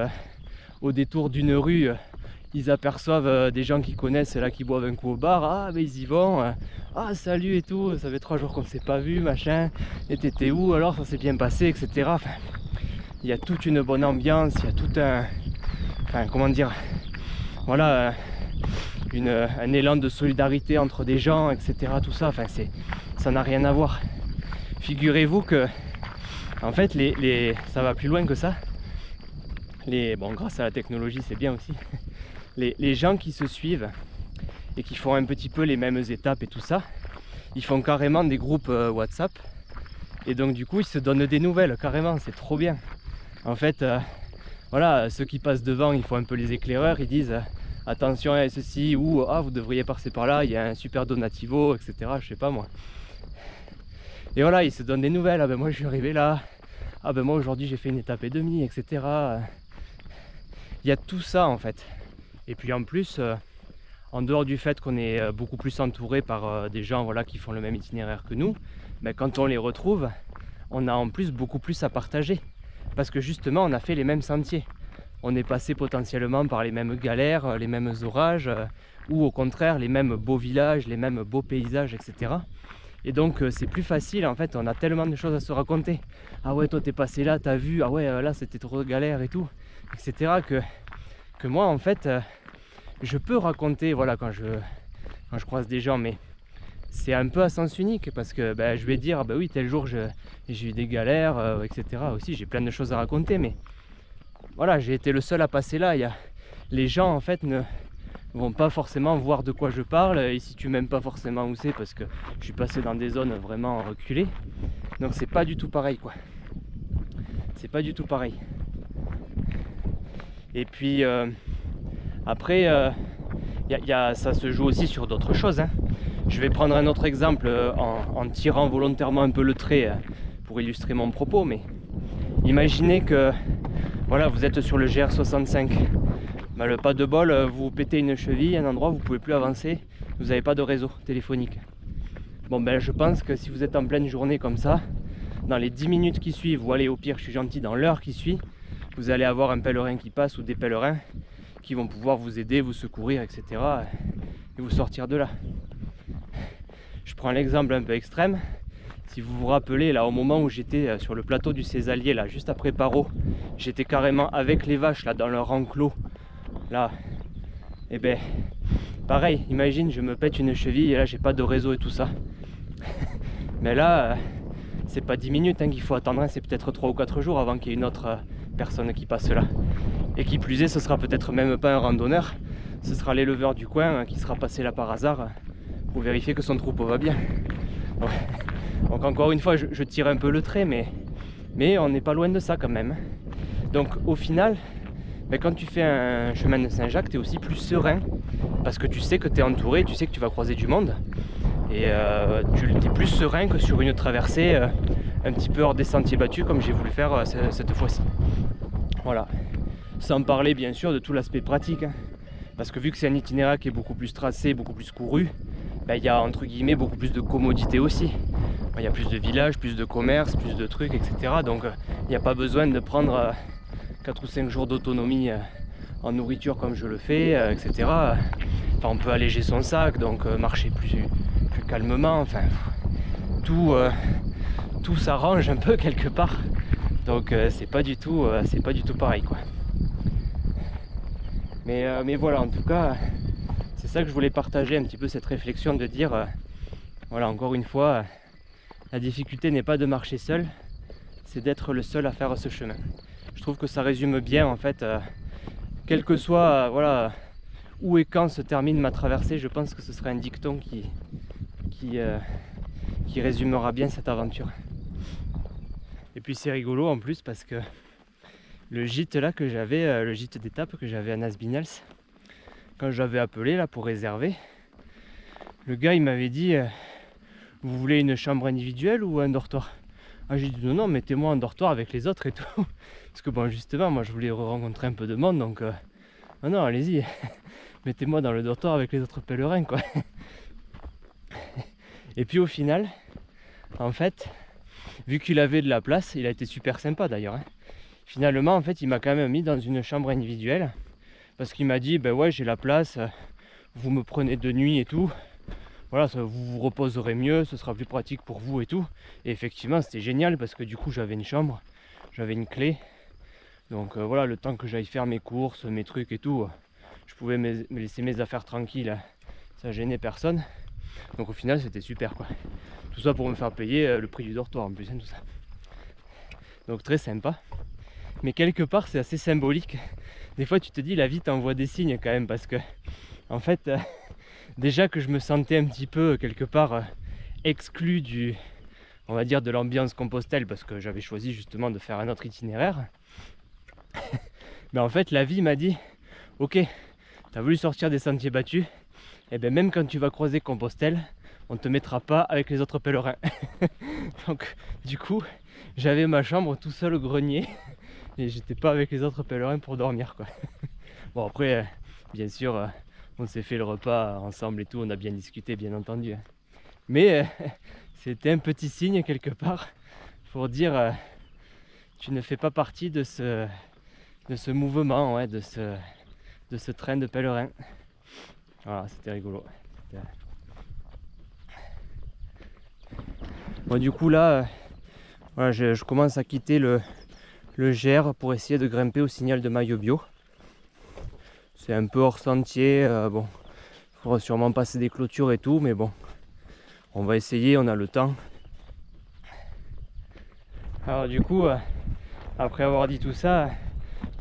au détour d'une rue, ils aperçoivent des gens qu'ils connaissent là, qui boivent un coup au bar. Ah ben ils y vont, ah salut et tout, ça fait 3 jours qu'on ne s'est pas vu, machin, et t'étais où alors, ça s'est bien passé, etc. Enfin, il y a toute une bonne ambiance, il y a tout un, enfin comment dire, voilà, un élan de solidarité entre des gens, etc. Tout ça, enfin ça n'a rien à voir. Figurez-vous que en fait ça va plus loin que ça. Bon, grâce à la technologie c'est bien aussi. Les gens qui se suivent et qui font un petit peu les mêmes étapes et tout ça, ils font carrément des groupes WhatsApp, et donc du coup ils se donnent des nouvelles carrément, c'est trop bien. En fait voilà, ceux qui passent devant, ils font un peu les éclaireurs, ils disent attention à ceci, ou ah vous devriez passer par là, il y a un super donativo, etc. Je sais pas moi. Et voilà, ils se donnent des nouvelles. Ah ben moi je suis arrivé là, ah ben moi aujourd'hui j'ai fait une étape et demie, etc. Il y a tout ça en fait. Et puis en plus, en dehors du fait qu'on est beaucoup plus entouré par des gens voilà, qui font le même itinéraire que nous, quand on les retrouve, on a en plus beaucoup plus à partager. Parce que justement, on a fait les mêmes sentiers. On est passé potentiellement par les mêmes galères, les mêmes orages, ou au contraire les mêmes beaux villages, les mêmes beaux paysages, etc. Et donc c'est plus facile en fait, on a tellement de choses à se raconter. Ah ouais, toi t'es passé là, t'as vu, ah ouais là c'était trop galère et tout, etc. Que moi en fait je peux raconter voilà, quand je croise des gens, mais c'est un peu à sens unique, parce que je vais dire oui tel jour j'ai eu des galères, etc. Aussi j'ai plein de choses à raconter, mais voilà, j'ai été le seul à passer là. Les gens en fait ne vont pas forcément voir de quoi je parle, et si tu m'aimes pas forcément où c'est, parce que je suis passé dans des zones vraiment reculées, donc c'est pas du tout pareil quoi. C'est pas du tout pareil. Et puis après ça se joue aussi sur d'autres choses, hein. Je vais prendre un autre exemple en tirant volontairement un peu le trait pour illustrer mon propos, mais imaginez que voilà, vous êtes sur le GR65, le pas de bol, vous pétez une cheville, un endroit, vous pouvez plus avancer, vous n'avez pas de réseau téléphonique. Bon je pense que si vous êtes en pleine journée comme ça, dans les 10 minutes qui suivent, ou allez au pire je suis gentil, dans l'heure qui suit, vous allez avoir un pèlerin qui passe ou des pèlerins qui vont pouvoir vous aider, vous secourir, etc. et vous sortir de là. Je prends l'exemple un peu extrême. Si vous vous rappelez, là au moment où j'étais sur le plateau du Césalier, là juste après Paro, j'étais carrément avec les vaches là dans leur enclos. Là, et pareil, imagine je me pète une cheville et là j'ai pas de réseau et tout ça. Mais là, c'est pas 10 minutes qu'il faut attendre, hein, c'est peut-être 3 ou 4 jours avant qu'il y ait une autre personne qui passe là. Et qui plus est, ce sera peut-être même pas un randonneur, ce sera l'éleveur du coin qui sera passé là par hasard pour vérifier que son troupeau va bien. Donc encore une fois, je tire un peu le trait, mais on n'est pas loin de ça quand même. Donc au final, quand tu fais un chemin de Saint-Jacques, tu es aussi plus serein, parce que tu sais que tu es entouré, tu sais que tu vas croiser du monde, et tu es plus serein que sur une traversée un petit peu hors des sentiers battus comme j'ai voulu faire cette fois-ci. Voilà. Sans parler bien sûr de tout l'aspect pratique, hein. Parce que vu que c'est un itinéraire qui est beaucoup plus tracé, beaucoup plus couru, il y a entre guillemets beaucoup plus de commodité aussi. Il y a plus de villages, plus de commerces, plus de trucs, etc. Donc il n'y a pas besoin de prendre 4 ou 5 jours d'autonomie en nourriture comme je le fais, etc. Enfin, on peut alléger son sac, donc marcher plus calmement, enfin tout s'arrange un peu quelque part. Donc c'est pas du tout pareil quoi. Mais voilà, en tout cas, c'est ça que je voulais partager un petit peu, cette réflexion de dire, voilà, encore une fois, la difficulté n'est pas de marcher seul, c'est d'être le seul à faire ce chemin. Je trouve que ça résume bien en fait, quel que soit voilà, où et quand se termine ma traversée, je pense que ce serait un dicton qui résumera bien cette aventure. Et puis c'est rigolo en plus parce que le gîte là que j'avais, le gîte d'étape que j'avais à Nasbinals, quand j'avais appelé là pour réserver, le gars il m'avait dit vous voulez une chambre individuelle ou un dortoir? Ah, j'ai dit non, mettez-moi un dortoir avec les autres et tout. Parce que bon, justement, moi je voulais rencontrer un peu de monde, donc non, allez-y, mettez-moi dans le dortoir avec les autres pèlerins, quoi. Et puis au final, en fait, vu qu'il avait de la place, il a été super sympa d'ailleurs, hein. Finalement, en fait, il m'a quand même mis dans une chambre individuelle, parce qu'il m'a dit, ben ouais, j'ai la place, vous me prenez de nuit et tout. Voilà, ça, vous vous reposerez mieux, ce sera plus pratique pour vous et tout. Et effectivement, c'était génial parce que du coup, j'avais une chambre, j'avais une clé. Donc voilà, le temps que j'aille faire mes courses, mes trucs et tout, je pouvais me laisser mes affaires tranquilles, ça gênait personne. Donc au final, c'était super quoi. Tout ça pour me faire payer le prix du dortoir en plus, hein, tout ça. Donc très sympa. Mais quelque part, c'est assez symbolique. Des fois, tu te dis, la vie t'envoie des signes quand même parce que, en fait, déjà que je me sentais un petit peu quelque part exclu du, on va dire, de l'ambiance Compostelle parce que j'avais choisi justement de faire un autre itinéraire. Mais en fait, la vie m'a dit, ok, t'as voulu sortir des sentiers battus, et bien même quand tu vas croiser Compostelle, on ne te mettra pas avec les autres pèlerins. Donc du coup, j'avais ma chambre tout seul au grenier et j'étais pas avec les autres pèlerins pour dormir quoi. Bon après, bien sûr, on s'est fait le repas ensemble et tout, on a bien discuté bien entendu. Mais c'était un petit signe quelque part pour dire tu ne fais pas partie de ce mouvement, ouais, de ce train de pèlerins. Voilà, c'était rigolo. Bon, du coup là, voilà, je commence à quitter le GR pour essayer de grimper au signal de maillot bio. C'est un peu hors sentier, bon, il faudra sûrement passer des clôtures et tout, mais bon, on va essayer, on a le temps. Alors du coup, après avoir dit tout ça,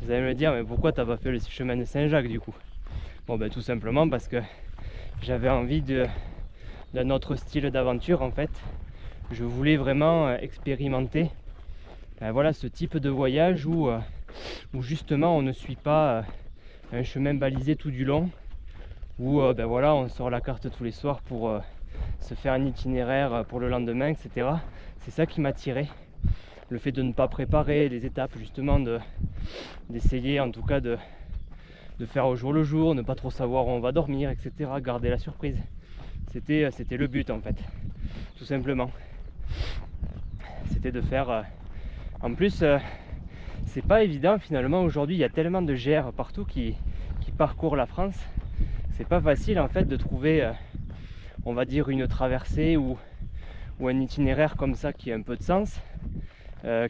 vous allez me dire, mais pourquoi t'as pas fait le chemin de Saint-Jacques du coup? Bon ben tout simplement parce que j'avais envie d'un autre style d'aventure en fait. Je voulais vraiment expérimenter voilà, ce type de voyage où justement on ne suit pas un chemin balisé tout du long, où ben voilà, on sort la carte tous les soirs pour se faire un itinéraire pour le lendemain, etc. C'est ça qui m'attirait. Le fait de ne pas préparer les étapes, justement d'essayer en tout cas de faire au jour le jour, ne pas trop savoir où on va dormir, etc. Garder la surprise. C'était le but en fait, tout simplement. C'était de faire... En plus, c'est pas évident finalement aujourd'hui, il y a tellement de GR partout qui parcourent la France. C'est pas facile en fait de trouver, on va dire, une traversée ou un itinéraire comme ça qui ait un peu de sens,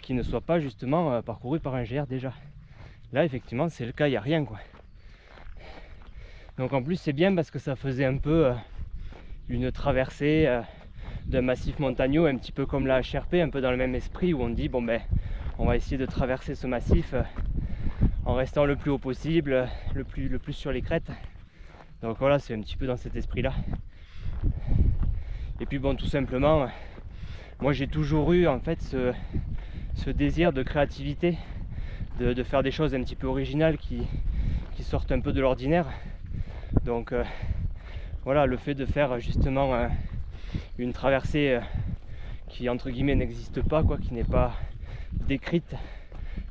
qui ne soit pas justement parcouru par un GR déjà. Là effectivement c'est le cas, il n'y a rien quoi. Donc en plus c'est bien parce que ça faisait un peu une traversée d'un massif montagneux, un petit peu comme la HRP, un peu dans le même esprit où on dit bon ben on va essayer de traverser ce massif en restant le plus haut possible, le plus sur les crêtes. Donc voilà, c'est un petit peu dans cet esprit là. Et puis bon, tout simplement, moi j'ai toujours eu en fait ce désir de créativité, de faire des choses un petit peu originales qui sortent un peu de l'ordinaire. Donc voilà, le fait de faire justement une traversée qui entre guillemets n'existe pas, quoi, qui n'est pas décrite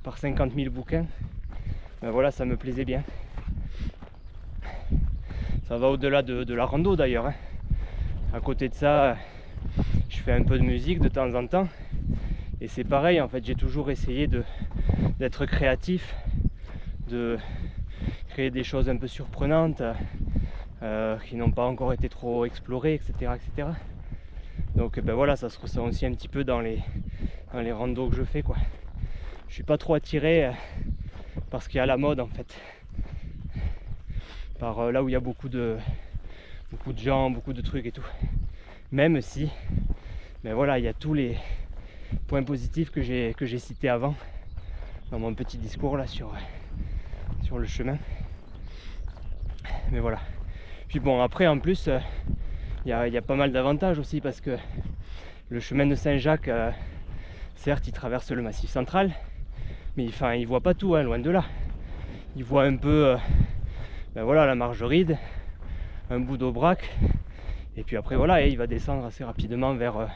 par 50 000 bouquins, ben voilà, ça me plaisait bien. Ça va au-delà de la rando d'ailleurs, hein. À côté de ça, je fais un peu de musique de temps en temps et c'est pareil en fait, j'ai toujours essayé d'être créatif, de créer des choses un peu surprenantes qui n'ont pas encore été trop explorées, etc. etc. Donc ben voilà, ça se ressent aussi un petit peu dans les randos que je fais quoi. Je suis pas trop attiré par ce qui est à la mode en fait, par là où il y a beaucoup de gens, beaucoup de trucs et tout. Même si, ben voilà, il y a tous les points positifs que j'ai cités avant dans mon petit discours là sur le chemin. Mais voilà. Puis bon, après en plus, il y a pas mal d'avantages aussi parce que le chemin de Saint-Jacques, Certes, il traverse le Massif central, mais enfin, il voit pas tout, hein, loin de là. Il voit un peu voilà, la Margeride, un bout d'Aubrac, et puis après voilà, et il va descendre assez rapidement vers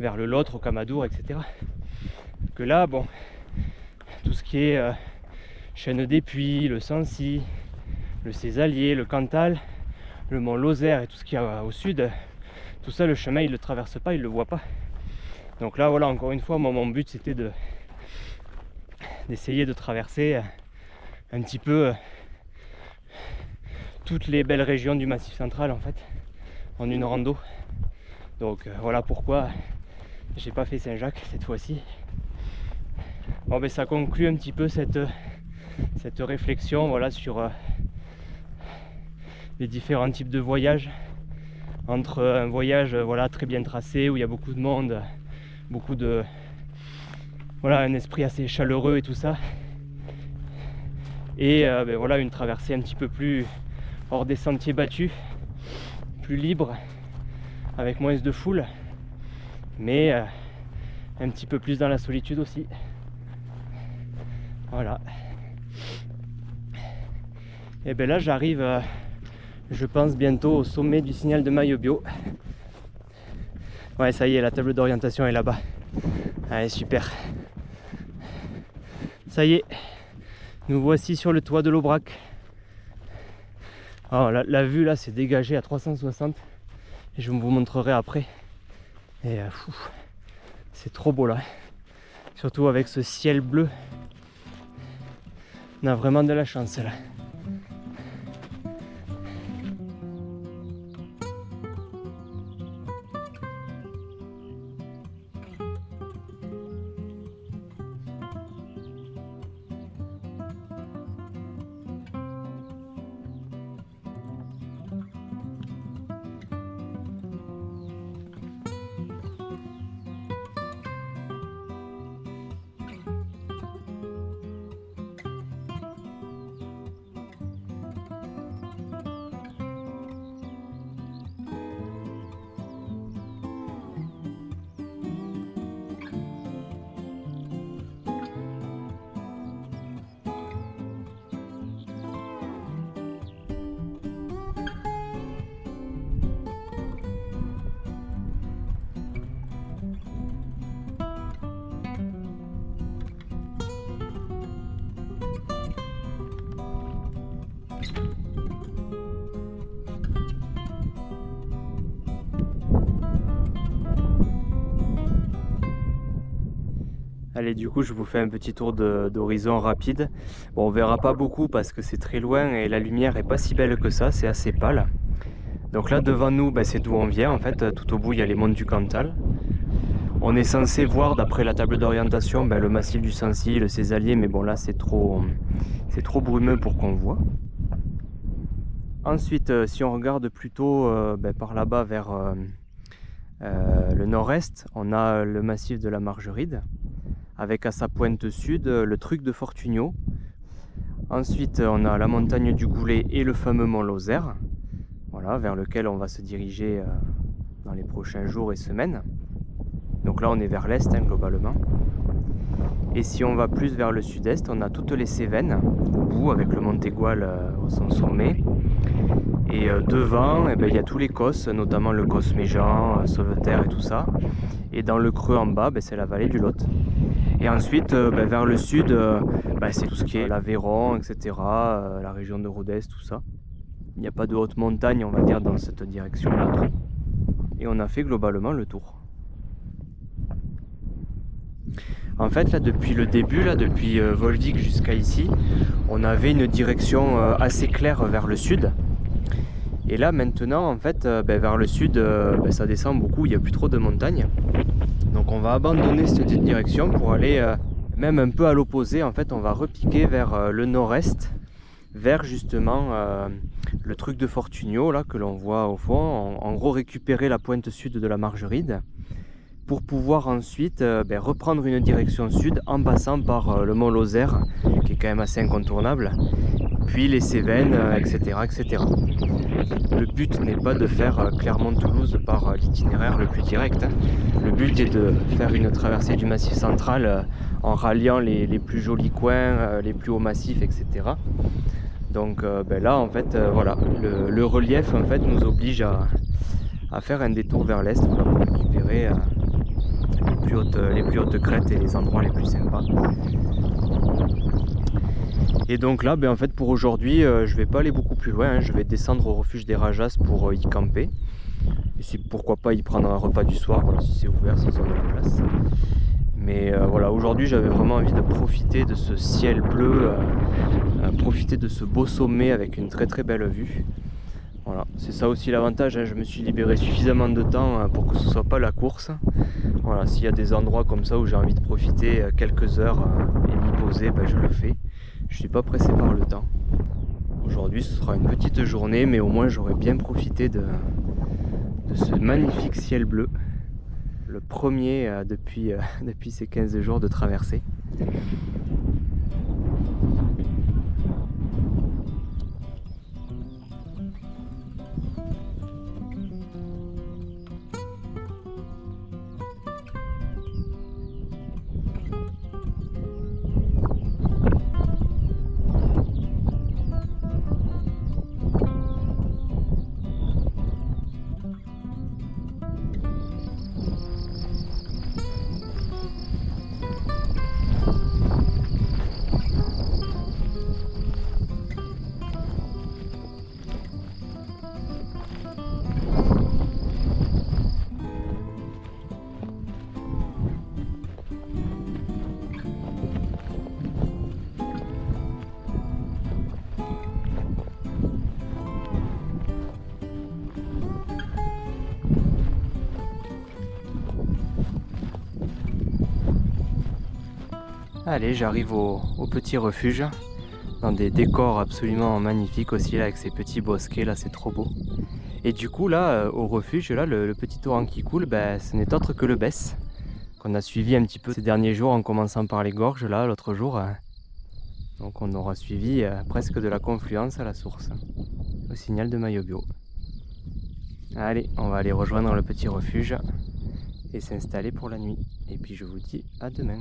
le Lotre, au Camadour, etc. Que là, bon, tout ce qui est Chaîne des Puys, le Sancy, le Césalier, le Cantal, le mont Lozère et tout ce qu'il y a au sud, tout ça, le chemin, il ne le traverse pas, il ne le voit pas. Donc là, voilà, encore une fois, moi, mon but, c'était d'essayer de traverser un petit peu toutes les belles régions du Massif central, en fait, en une rando. Donc voilà pourquoi j'ai pas fait Saint-Jacques cette fois-ci. Bon, ben ça conclut un petit peu cette réflexion, voilà, sur les différents types de voyages. Entre un voyage voilà, très bien tracé où il y a beaucoup de monde, beaucoup de voilà, un esprit assez chaleureux et tout ça, et ben voilà, une traversée un petit peu plus hors des sentiers battus, plus libre, avec moins de foule, mais un petit peu plus dans la solitude aussi. Voilà. Et bien là, j'arrive, je pense, bientôt au sommet du signal de Maillot-Bio. Ouais, ça y est, la table d'orientation est là-bas. Allez, super. Ça y est, nous voici sur le toit de l'Aubrac. Alors, la vue là, c'est dégagé à 360. Et je vous montrerai après. Et c'est trop beau là. Surtout avec ce ciel bleu. On a vraiment de la chance là. Allez, du coup, je vous fais un petit tour d'horizon rapide. Bon, on verra pas beaucoup parce que c'est très loin et la lumière est pas si belle que ça, c'est assez pâle. Donc là, devant nous, c'est d'où on vient en fait. Tout au bout, il y a les monts du Cantal. On est censé voir, d'après la table d'orientation, le massif du Sancy, le Césalier, mais bon, là, c'est trop brumeux pour qu'on voit. Ensuite, si on regarde plutôt par là-bas vers le nord-est, on a le massif de la Margeride, avec à sa pointe sud le truc de Fortugnaux. Ensuite, on a la montagne du Goulet et le fameux mont Lozère, voilà, vers lequel on va se diriger dans les prochains jours et semaines. Donc là, on est vers l'est, globalement. Et si on va plus vers le sud-est, on a toutes les Cévennes, au bout, avec le Montégoal au son sommet. Et devant, il y a tous les cosses, notamment le Causse Méjean, Sauveterre et tout ça. Et dans le creux en bas, c'est la vallée du Lot. Et ensuite, vers le sud, c'est tout ce qui est l'Aveyron, etc., la région de Rodez, tout ça. Il n'y a pas de haute montagne, on va dire, dans cette direction-là. Et on a fait globalement le tour. En fait, là, depuis le début, là, depuis Volvic jusqu'à ici, on avait une direction assez claire vers le sud. Et là, maintenant, en fait, vers le sud, ça descend beaucoup, il n'y a plus trop de montagnes. Donc on va abandonner cette direction pour aller même un peu à l'opposé. En fait, on va repiquer vers le nord-est, vers justement le truc de Fortugnaux, là, que l'on voit au fond. En gros, récupérer la pointe sud de la Margeride, pour pouvoir ensuite reprendre une direction sud en passant par le mont Lozère, qui est quand même assez incontournable, puis les Cévennes, etc., etc. Le but n'est pas de faire Clermont-Toulouse par l'itinéraire le plus direct. Le but est de faire une traversée du Massif central en ralliant les plus jolis coins, les plus hauts massifs, etc. Donc là en fait voilà, le relief en fait nous oblige à faire un détour vers l'est pour récupérer les plus hautes crêtes et les endroits les plus sympas. Et donc là en fait pour aujourd'hui je vais pas aller beaucoup plus loin, hein. Je vais descendre au refuge des Rajas pour y camper. Et pourquoi pas y prendre un repas du soir, voilà, si c'est ouvert, si ils ont de la place. Mais voilà, aujourd'hui j'avais vraiment envie de profiter de ce ciel bleu, profiter de ce beau sommet avec une très très belle vue. Voilà, c'est ça aussi l'avantage, hein. Je me suis libéré suffisamment de temps pour que ce soit pas la course. Voilà, s'il y a des endroits comme ça où j'ai envie de profiter quelques heures et m'y poser, je le fais. Je suis pas pressé par le temps. Aujourd'hui ce sera une petite journée, mais au moins j'aurai bien profité de ce magnifique ciel bleu. Le premier depuis ces 15 jours de traversée. Allez, j'arrive au petit refuge, dans des décors absolument magnifiques aussi, là, avec ces petits bosquets, là, c'est trop beau. Et du coup, là, au refuge, là, le petit torrent qui coule, ce n'est autre que le Besse, qu'on a suivi un petit peu ces derniers jours, en commençant par les gorges, là, l'autre jour. Donc on aura suivi presque de la confluence à la source, au signal de maillot bio. Allez, on va aller rejoindre le petit refuge et s'installer pour la nuit. Et puis je vous dis à demain.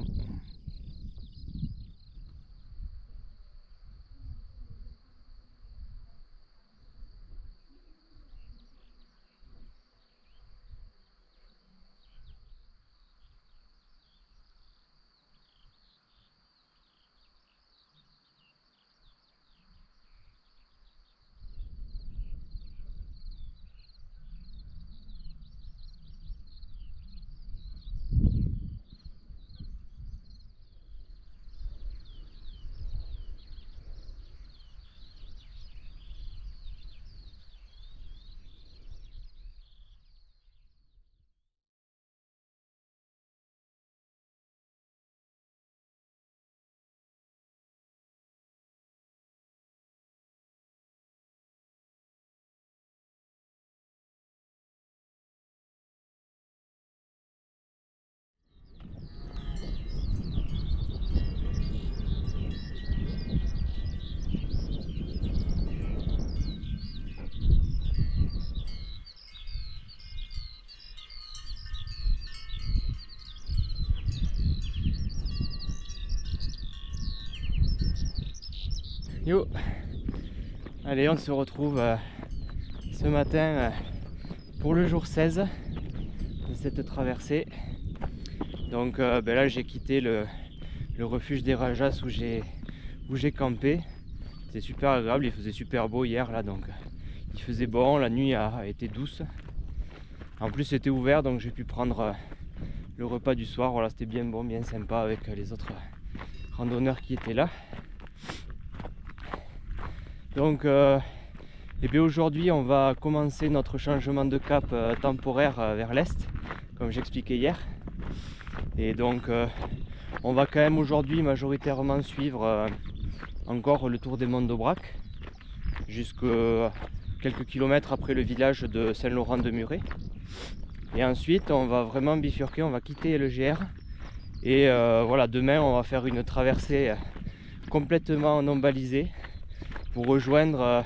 Yo, allez, on se retrouve ce matin pour le jour 16 de cette traversée. Donc là j'ai quitté le refuge des Rajas où j'ai campé. C'était super agréable, il faisait super beau hier là, donc il faisait bon, la nuit a été douce. En plus c'était ouvert, donc j'ai pu prendre le repas du soir. Voilà, c'était bien bon, bien sympa avec les autres randonneurs qui étaient là. Donc aujourd'hui on va commencer notre changement de cap temporaire vers l'est, comme j'expliquais hier. Et donc on va quand même aujourd'hui majoritairement suivre encore le tour des monts d'Aubrac, jusqu'à quelques kilomètres après le village de Saint-Laurent-de-Muret. Et ensuite on va vraiment bifurquer, on va quitter le GR. Et voilà, demain on va faire une traversée complètement non balisée, pour rejoindre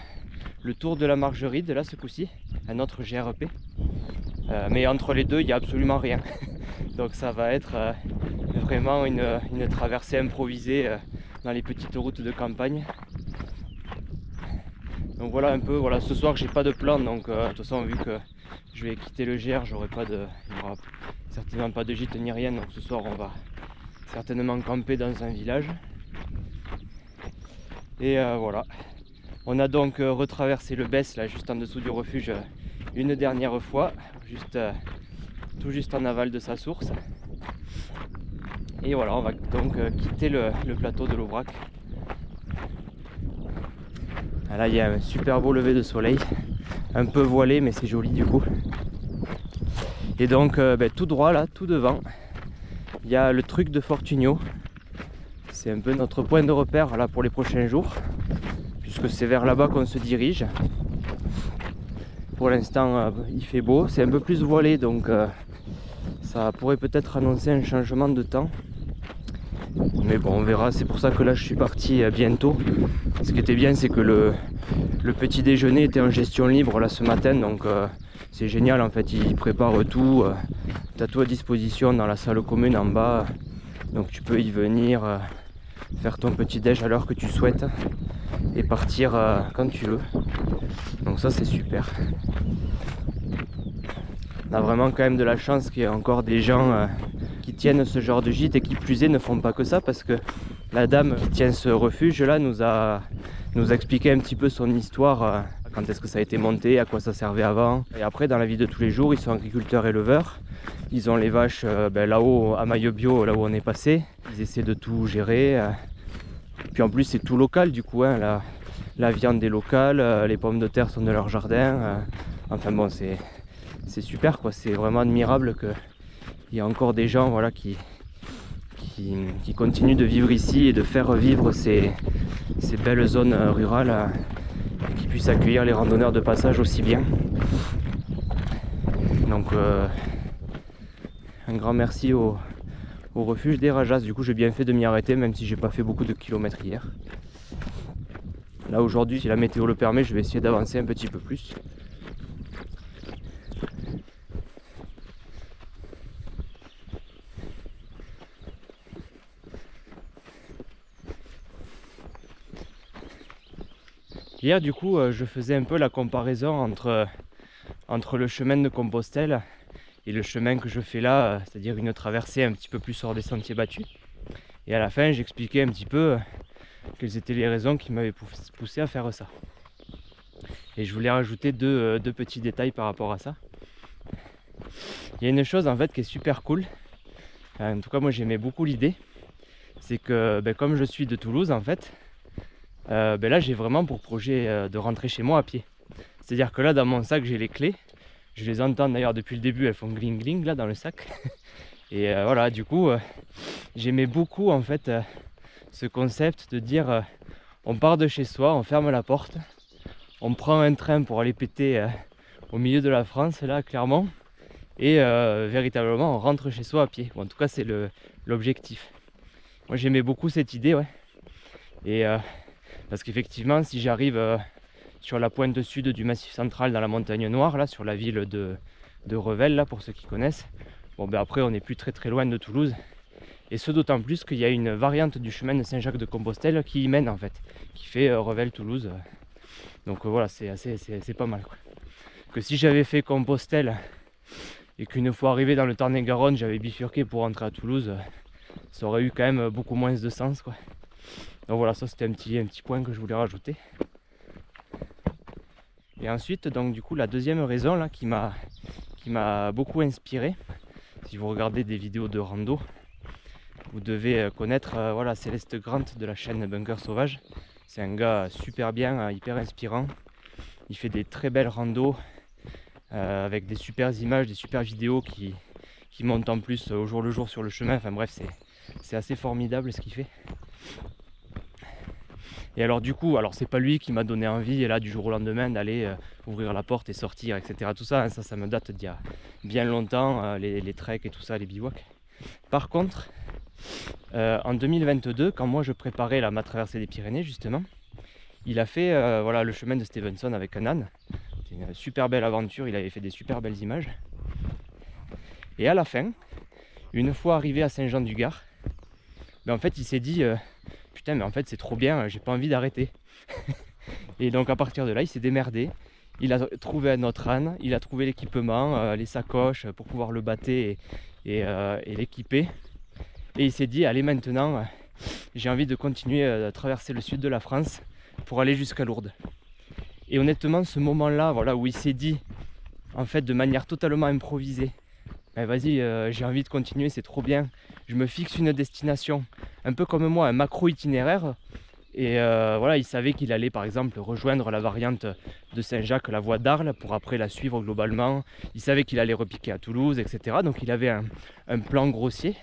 le tour de la Margeride, là ce coup-ci, un autre GRP. Mais entre les deux, il n'y a absolument rien. Donc ça va être vraiment une traversée improvisée dans les petites routes de campagne. Donc voilà un peu, voilà, ce soir j'ai pas de plan, donc de toute façon vu que je vais quitter le GR, il n'y aura certainement pas de gîte ni rien, donc ce soir on va certainement camper dans un village. Et voilà, on a donc retraversé le Besse là juste en dessous du refuge une dernière fois, tout juste en aval de sa source. Et voilà, on va donc quitter le plateau de l'Aubrac. Là il y a un super beau lever de soleil, un peu voilé mais c'est joli du coup. Et donc tout droit là, tout devant, il y a le truc de Fortunio. C'est un peu notre point de repère là pour les prochains jours, puisque c'est vers là-bas qu'on se dirige. Pour l'instant il fait beau, c'est un peu plus voilé, donc ça pourrait peut-être annoncer un changement de temps. Mais bon, on verra, c'est pour ça que là je suis parti bientôt. Ce qui était bien, c'est que le petit déjeuner était en gestion libre là ce matin, donc c'est génial en fait, ils préparent tout, tu as tout à disposition dans la salle commune en bas, donc tu peux y venir, faire ton petit déj à l'heure que tu souhaites et partir quand tu veux. Donc ça c'est super. On a vraiment quand même de la chance qu'il y ait encore des gens qui tiennent ce genre de gîte et qui plus est ne font pas que ça, parce que la dame qui tient ce refuge là nous a expliqué un petit peu son histoire, quand est-ce que ça a été monté, à quoi ça servait avant. Et après dans la vie de tous les jours, ils sont agriculteurs éleveurs, ils ont les vaches là-haut à Maillot Bio, là où on est passé, ils essaient de tout gérer. Puis en plus c'est tout local du coup, hein, la viande est locale, les pommes de terre sont de leur jardin, enfin bon c'est super quoi, c'est vraiment admirable qu'il y ait encore des gens voilà, qui continuent de vivre ici et de faire vivre ces belles zones rurales et qui puissent accueillir les randonneurs de passage aussi bien. Donc un grand merci au refuge des Rajas. Du coup j'ai bien fait de m'y arrêter même si j'ai pas fait beaucoup de kilomètres hier. Là aujourd'hui, si la météo le permet, je vais essayer d'avancer un petit peu plus. Hier du coup je faisais un peu la comparaison entre le chemin de Compostelle et le chemin que je fais là, c'est-à-dire une traversée un petit peu plus hors des sentiers battus. Et à la fin j'expliquais un petit peu quelles étaient les raisons qui m'avaient poussé à faire ça. Et je voulais rajouter deux petits détails par rapport à ça. Il y a une chose en fait qui est super cool, en tout cas moi j'aimais beaucoup l'idée, c'est que comme je suis de Toulouse en fait, là j'ai vraiment pour projet de rentrer chez moi à pied. C'est à dire que là dans mon sac j'ai les clés, je les entends d'ailleurs depuis le début, elles font gling gling là dans le sac. Et voilà, du coup j'aimais beaucoup en fait ce concept de dire on part de chez soi, on ferme la porte, on prend un train pour aller péter au milieu de la France là clairement, et véritablement on rentre chez soi à pied. Bon, en tout cas c'est l'objectif. Moi j'aimais beaucoup cette idée, ouais. Et parce qu'effectivement si j'arrive sur la pointe sud du Massif central dans la montagne noire, là sur la ville de Revel, là pour ceux qui connaissent, bon après on n'est plus très loin de Toulouse, et ce d'autant plus qu'il y a une variante du chemin de Saint-Jacques-de-Compostelle qui y mène en fait, qui fait Revel-Toulouse. Donc voilà, c'est pas mal quoi. Que si j'avais fait Compostelle et qu'une fois arrivé dans le Tarn-et-Garonne j'avais bifurqué pour rentrer à Toulouse, ça aurait eu quand même beaucoup moins de sens quoi. Donc voilà, ça c'était un petit point que je voulais rajouter. Et ensuite donc du coup la deuxième raison là qui m'a beaucoup inspiré, si vous regardez des vidéos de rando, vous devez connaître voilà, Céleste Grant de la chaîne Bunker Sauvage. C'est un gars super bien, hyper inspirant. Il fait des très belles randos avec des super images, des super vidéos qui montent en plus au jour le jour sur le chemin. Enfin bref, c'est assez formidable ce qu'il fait. Et alors du coup, c'est pas lui qui m'a donné envie et là du jour au lendemain d'aller ouvrir la porte et sortir, etc. Tout ça, hein, ça me date d'il y a bien longtemps, les treks et tout ça, les bivouacs. Par contre, en 2022, quand moi je préparais ma traversée des Pyrénées justement, il a fait voilà, le chemin de Stevenson avec un âne. C'était une super belle aventure, il avait fait des super belles images. Et à la fin, une fois arrivé à Saint-Jean-du-Gard, en fait il s'est dit putain mais en fait c'est trop bien, j'ai pas envie d'arrêter. Et donc à partir de là il s'est démerdé, il a trouvé un autre âne, il a trouvé l'équipement, les sacoches pour pouvoir le bâter et l'équiper. Et il s'est dit allez maintenant j'ai envie de continuer à traverser le sud de la France pour aller jusqu'à Lourdes. Et honnêtement ce moment là voilà, où il s'est dit en fait de manière totalement improvisée, ben vas-y j'ai envie de continuer, c'est trop bien, je me fixe une destination, un peu comme moi, un macro itinéraire. Et voilà, il savait qu'il allait par exemple rejoindre la variante de Saint-Jacques, la voie d'Arles, pour après la suivre globalement. Il savait qu'il allait repiquer à Toulouse, etc. Donc il avait un plan grossier.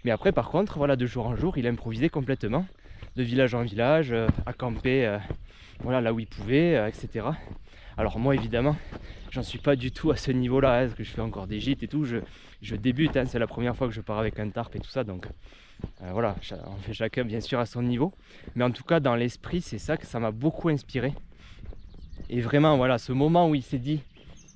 Mais après par contre, voilà, de jour en jour, il improvisait complètement, de village en village, à camper voilà, là où il pouvait, etc. Alors moi évidemment, j'en suis pas du tout à ce niveau-là, parce que je fais encore des gîtes et tout, je débute, c'est la première fois que je pars avec un tarp et tout ça, donc voilà, on fait chacun bien sûr à son niveau, mais en tout cas dans l'esprit c'est ça que ça m'a beaucoup inspiré. Et vraiment voilà, ce moment où il s'est dit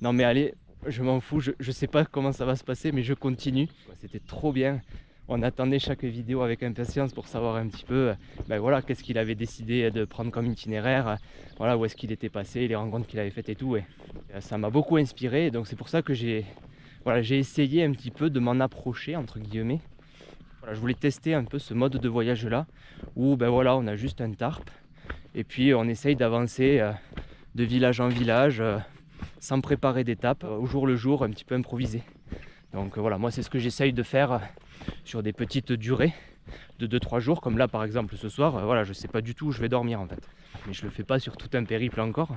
non mais allez, je m'en fous, je sais pas comment ça va se passer mais je continue, c'était trop bien. On attendait chaque vidéo avec impatience pour savoir un petit peu voilà, qu'est-ce qu'il avait décidé de prendre comme itinéraire, voilà, où est-ce qu'il était passé, les rencontres qu'il avait faites et tout. Et ça m'a beaucoup inspiré, et donc c'est pour ça que j'ai essayé un petit peu de m'en approcher entre guillemets. Voilà, je voulais tester un peu ce mode de voyage là où voilà, on a juste un tarp et puis on essaye d'avancer de village en village sans préparer d'étapes, au jour le jour, un petit peu improvisé. Donc voilà, moi c'est ce que j'essaye de faire sur des petites durées de 2-3 jours, comme là par exemple ce soir. Voilà, je sais pas du tout où je vais dormir en fait, mais je le fais pas sur tout un périple encore.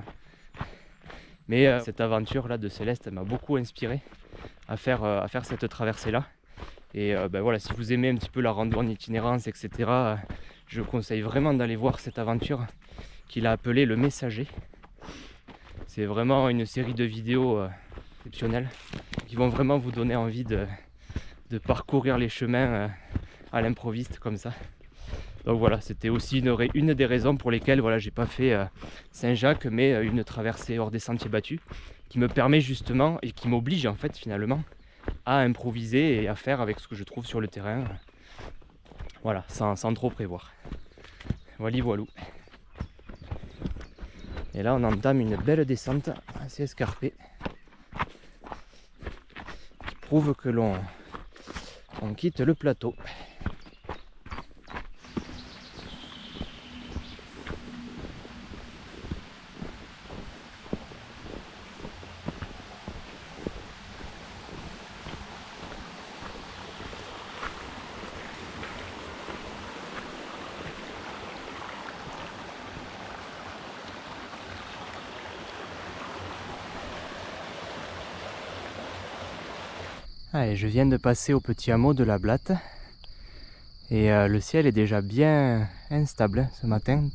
Mais cette aventure là de Céleste m'a beaucoup inspiré à faire cette traversée là. Et voilà, si vous aimez un petit peu la rando en itinérance, etc., je vous conseille vraiment d'aller voir cette aventure qu'il a appelée Le Messager. C'est vraiment une série de vidéos exceptionnelles qui vont vraiment vous donner envie de parcourir les chemins à l'improviste comme ça. Donc voilà, c'était aussi une des raisons pour lesquelles voilà, j'ai pas fait Saint-Jacques, mais une traversée hors des sentiers battus qui me permet justement et qui m'oblige en fait finalement à improviser et à faire avec ce que je trouve sur le terrain. Voilà, sans trop prévoir. Voilà, voilou. Et là on entame une belle descente assez escarpée qui prouve que l'on quitte le plateau. Allez, je viens de passer au petit hameau de la Blatte et le ciel est déjà bien instable ce matin,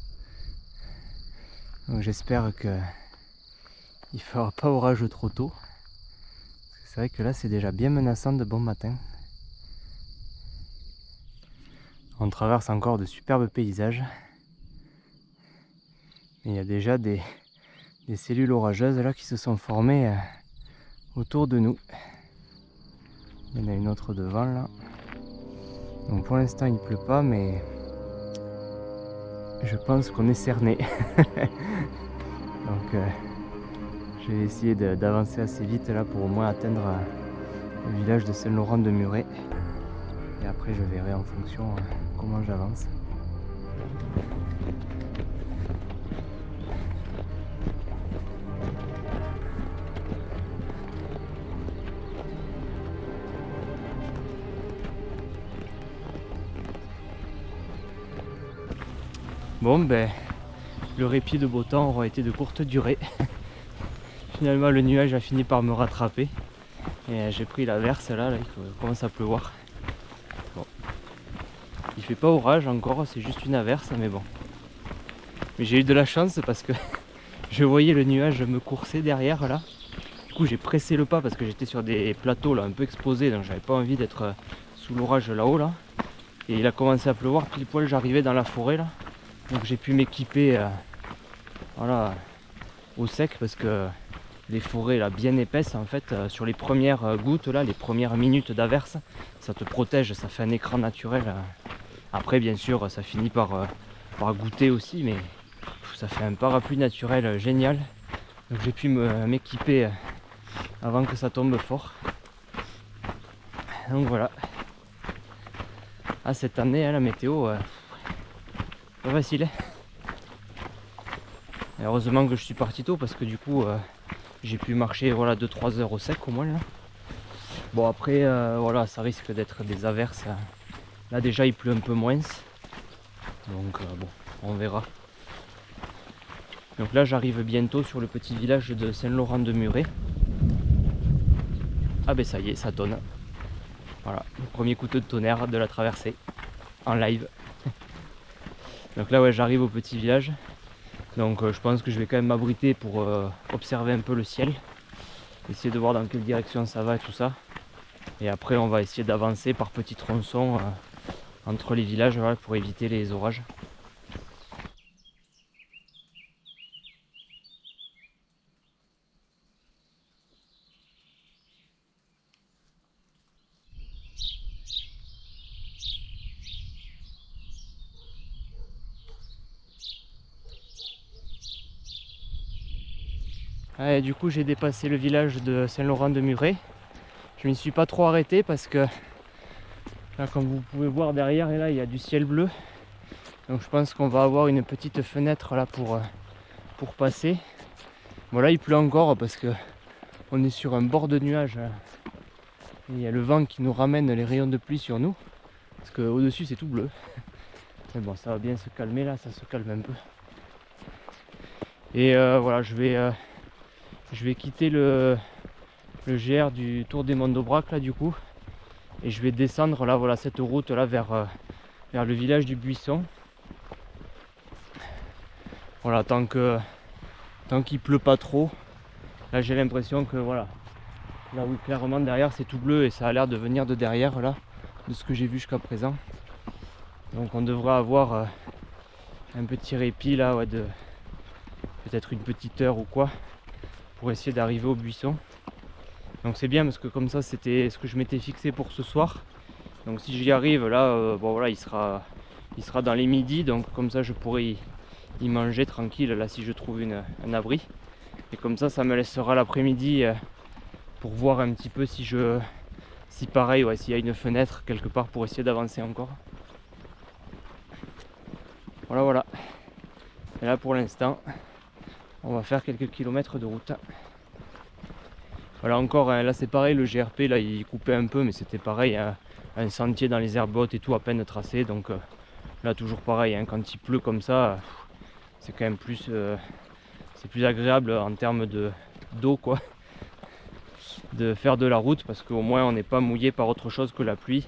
donc j'espère que il ne fera pas orage trop tôt. C'est vrai que là c'est déjà bien menaçant de bon matin. On traverse encore de superbes paysages, mais il y a déjà des cellules orageuses là qui se sont formées autour de nous. Il y en a une autre devant là. Donc pour l'instant il pleut pas, mais je pense qu'on est cerné. Donc je vais essayer d'avancer assez vite là pour au moins atteindre le village de Saint-Laurent-de-Muret. Et après je verrai en fonction comment j'avance. Bon le répit de beau temps aura été de courte durée. Finalement le nuage a fini par me rattraper et j'ai pris l'averse là, il commence à pleuvoir. Bon. Il fait pas orage encore, c'est juste une averse, mais bon. Mais j'ai eu de la chance parce que je voyais le nuage me courser derrière là. Du coup j'ai pressé le pas parce que j'étais sur des plateaux là un peu exposés, donc j'avais pas envie d'être sous l'orage là-haut là. Et il a commencé à pleuvoir pile poil, j'arrivais dans la forêt là. Donc j'ai pu m'équiper voilà, au sec, parce que les forêts là bien épaisses en fait, sur les premières gouttes là, les premières minutes d'averse, ça te protège, ça fait un écran naturel. Après bien sûr ça finit par goûter aussi, mais ça fait un parapluie naturel génial. Donc j'ai pu m'équiper avant que ça tombe fort. Donc voilà. Ah, cette année la météo pas facile. Et heureusement que je suis parti tôt, parce que du coup j'ai pu marcher voilà 2-3 heures au sec au moins là. Bon après voilà, ça risque d'être des averses. Là déjà il pleut un peu moins. Donc bon, on verra. Donc là j'arrive bientôt sur le petit village de Saint-Laurent-de-Muret. Ah ben ça y est, ça tonne. Voilà, le premier coup de tonnerre de la traversée en live. Donc là ouais, j'arrive au petit village. Donc je pense que je vais quand même m'abriter pour observer un peu le ciel. Essayer de voir dans quelle direction ça va et tout ça. Et après on va essayer d'avancer par petits tronçons entre les villages, voilà, pour éviter les orages. Ouais, du coup j'ai dépassé le village de Saint-Laurent-de-Muret. Je m'y suis pas trop arrêté parce que là, comme vous pouvez voir derrière, et là il y a du ciel bleu. Donc je pense qu'on va avoir une petite fenêtre là pour passer. Bon là il pleut encore parce que on est sur un bord de nuages. Et il y a le vent qui nous ramène les rayons de pluie sur nous. Parce qu'au dessus c'est tout bleu. Mais bon, ça va bien se calmer là, ça se calme un peu. Et voilà, je vais quitter le GR du Tour des Monts d'Aubrac là du coup. Et je vais descendre là, voilà, cette route là vers le village du Buisson. Voilà, tant qu'il pleut pas trop. Là j'ai l'impression que voilà, là oui clairement derrière c'est tout bleu et ça a l'air de venir de derrière là, de ce que j'ai vu jusqu'à présent. Donc on devrait avoir un petit répit là, ouais, de peut-être une petite heure ou quoi, pour essayer d'arriver au buisson. Donc c'est bien parce que comme ça c'était ce que je m'étais fixé pour ce soir. Donc si j'y arrive là, bon voilà, il sera dans les midis, donc comme ça je pourrai y manger tranquille là si je trouve un abri. Et comme ça me laissera l'après-midi pour voir un petit peu si pareil, ouais, s'il y a une fenêtre quelque part pour essayer d'avancer encore. Voilà. Et là pour l'instant on va faire quelques kilomètres de route. Voilà, encore hein, là c'est pareil, le GRP là il coupait un peu, mais c'était pareil, hein, un sentier dans les herbes hautes et tout à peine tracé. Donc là toujours pareil, hein, quand il pleut comme ça, c'est quand même plus c'est plus agréable en termes d'eau quoi, de faire de la route, parce qu'au moins on n'est pas mouillé par autre chose que la pluie.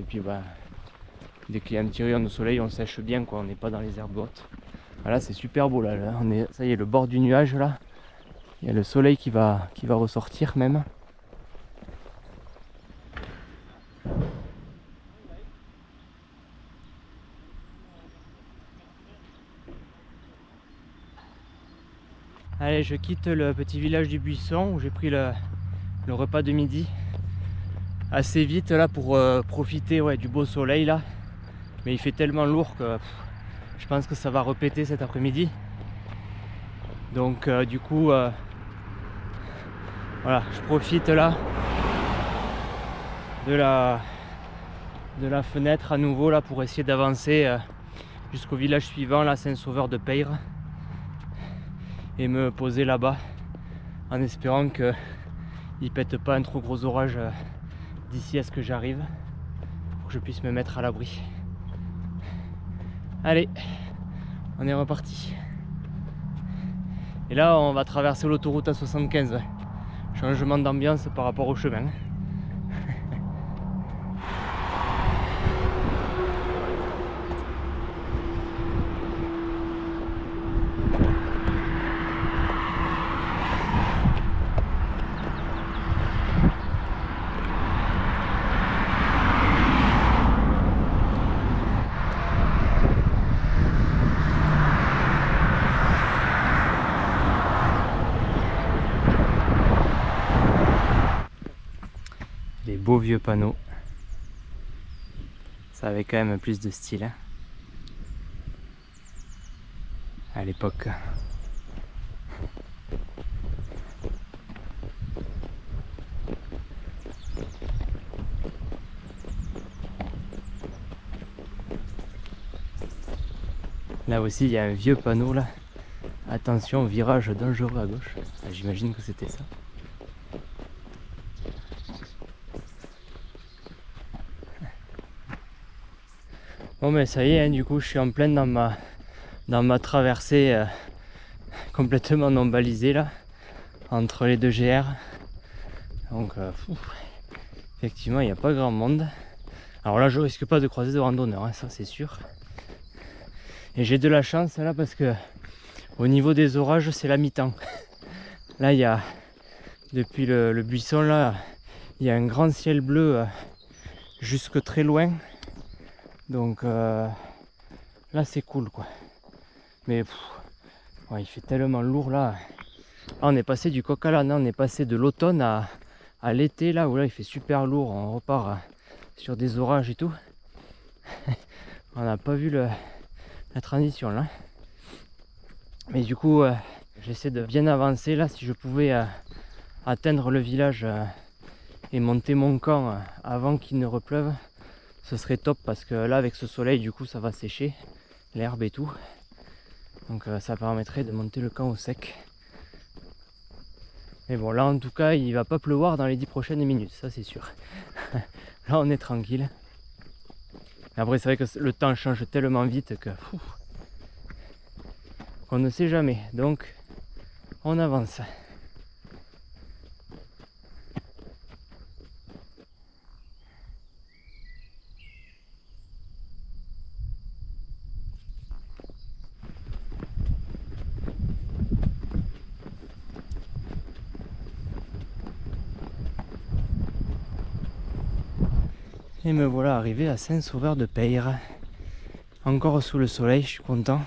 Et puis bah, dès qu'il y a un petit rayon de soleil on sèche bien quoi, on n'est pas dans les herbes hautes. Voilà, c'est super beau là, ça y est, le bord du nuage là, il y a le soleil qui va ressortir même. Allez, je quitte le petit village du Buisson où j'ai pris le repas de midi assez vite là pour profiter, ouais, du beau soleil là. Mais il fait tellement lourd que je pense que ça va repéter cet après-midi. Donc du coup voilà, je profite là de la fenêtre à nouveau là pour essayer d'avancer jusqu'au village suivant là, Saint-Sauveur de Peyre, et me poser là-bas en espérant que il pète pas un trop gros orage d'ici à ce que j'arrive, pour que je puisse me mettre à l'abri. Allez, on est reparti. Et là on va traverser l'autoroute A75, ouais. Changement d'ambiance par rapport au chemin. beaux vieux panneaux. Ça avait quand même plus de style hein, à l'époque. Là aussi il y a un vieux panneau là. Attention, virage dangereux à gauche. J'imagine que c'était ça. Bon mais ça y est, hein, du coup je suis en plein dans ma traversée complètement non balisée là, entre les deux GR. Donc effectivement il n'y a pas grand monde. Alors là je risque pas de croiser de randonneurs, hein, ça c'est sûr. Et j'ai de la chance là parce que au niveau des orages c'est la mi-temps. Là il y a, depuis le buisson là, il y a un grand ciel bleu jusque très loin. Donc là c'est cool quoi. Mais ouais, il fait tellement lourd là. Ah, on est passé du coq à l'âne, on est passé de l'automne à l'été là où là il fait super lourd. On repart sur des orages et tout. On n'a pas vu la transition là. Mais du coup j'essaie de bien avancer là. Si je pouvais atteindre le village et monter mon camp avant qu'il ne repleuve, ce serait top parce que là avec ce soleil du coup ça va sécher l'herbe et tout. Donc ça permettrait de monter le camp au sec. Mais bon là en tout cas il va pas pleuvoir dans les 10 prochaines minutes, ça c'est sûr. Là on est tranquille. Mais après c'est vrai que le temps change tellement vite que on ne sait jamais. Donc on avance. Et me voilà arrivé à Saint-Sauveur-de-Peyre. Encore sous le soleil, je suis content.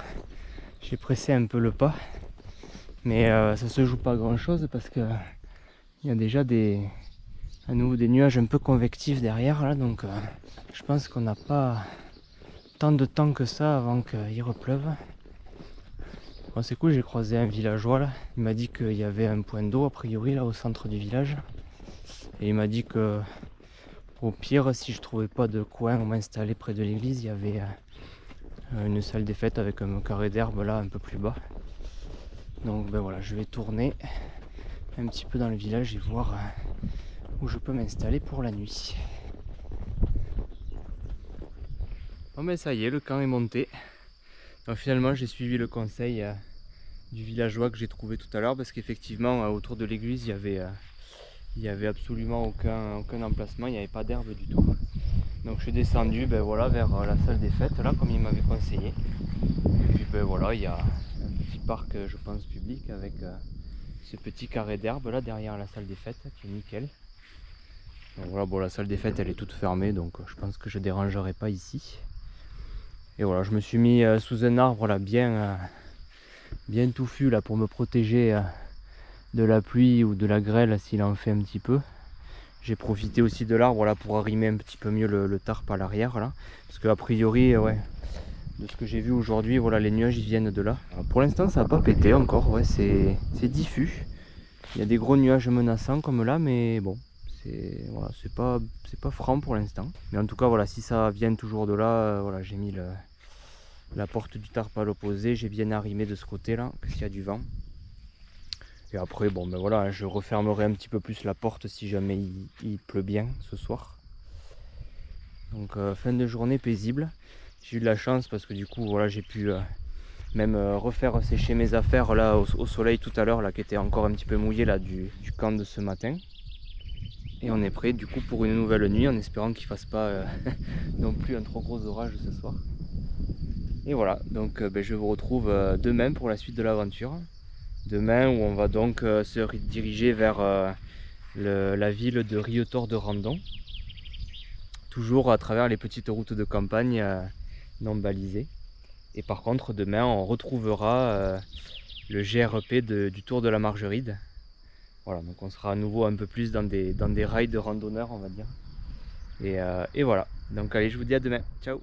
J'ai pressé un peu le pas. Mais ça se joue pas grand chose parce que il y a déjà à nouveau des nuages un peu convectifs derrière là. Donc je pense qu'on n'a pas tant de temps que ça avant qu'il repleuve. Bon, c'est cool, j'ai croisé un villageois là. Il m'a dit qu'il y avait un point d'eau a priori là au centre du village. Et il m'a dit que au pire, si je trouvais pas de coin où m'installer près de l'église, il y avait une salle des fêtes avec un carré d'herbe là un peu plus bas. Donc ben voilà, je vais tourner un petit peu dans le village et voir où je peux m'installer pour la nuit. Bon ben ça y est, le camp est monté. Donc finalement j'ai suivi le conseil du villageois que j'ai trouvé tout à l'heure parce qu'effectivement autour de l'église il y avait absolument aucun emplacement, il n'y avait pas d'herbe du tout. Donc je suis descendu ben voilà, vers la salle des fêtes là comme il m'avait conseillé. Et puis ben voilà, il y a un petit parc je pense public avec ce petit carré d'herbe là derrière la salle des fêtes qui est nickel. Donc voilà, bon la salle des fêtes elle est toute fermée donc je pense que je dérangerai pas ici. Et voilà, je me suis mis sous un arbre là bien touffu là pour me protéger de la pluie ou de la grêle s'il en fait un petit peu. J'ai profité aussi de l'arbre là pour arrimer un petit peu mieux le tarp à l'arrière là. Parce que a priori ouais, de ce que j'ai vu aujourd'hui, voilà, les nuages ils viennent de là. Alors, pour l'instant ça n'a pas pété encore, ouais, c'est diffus. Il y a des gros nuages menaçants comme là, mais bon, voilà, c'est pas franc pour l'instant. Mais en tout cas voilà, si ça vient toujours de là, voilà, j'ai mis la porte du tarp à l'opposé, j'ai bien arrimé de ce côté là, parce qu'il y a du vent. Et après bon ben voilà, je refermerai un petit peu plus la porte si jamais il pleut bien ce soir. Donc fin de journée paisible. J'ai eu de la chance parce que du coup voilà, j'ai pu même refaire sécher mes affaires là au soleil tout à l'heure là, qui était encore un petit peu mouillé là du camp de ce matin. Et on est prêt du coup pour une nouvelle nuit en espérant qu'il ne fasse pas non plus un trop gros orage ce soir. Et voilà, donc ben, je vous retrouve demain pour la suite de l'aventure. Demain où on va donc se diriger vers la ville de Rietor de Randon. Toujours à travers les petites routes de campagne non balisées. Et par contre demain on retrouvera le GRP du Tour de la Margeride. Voilà, donc on sera à nouveau un peu plus dans des rails de randonneurs on va dire. Et voilà. Donc allez, je vous dis à demain. Ciao.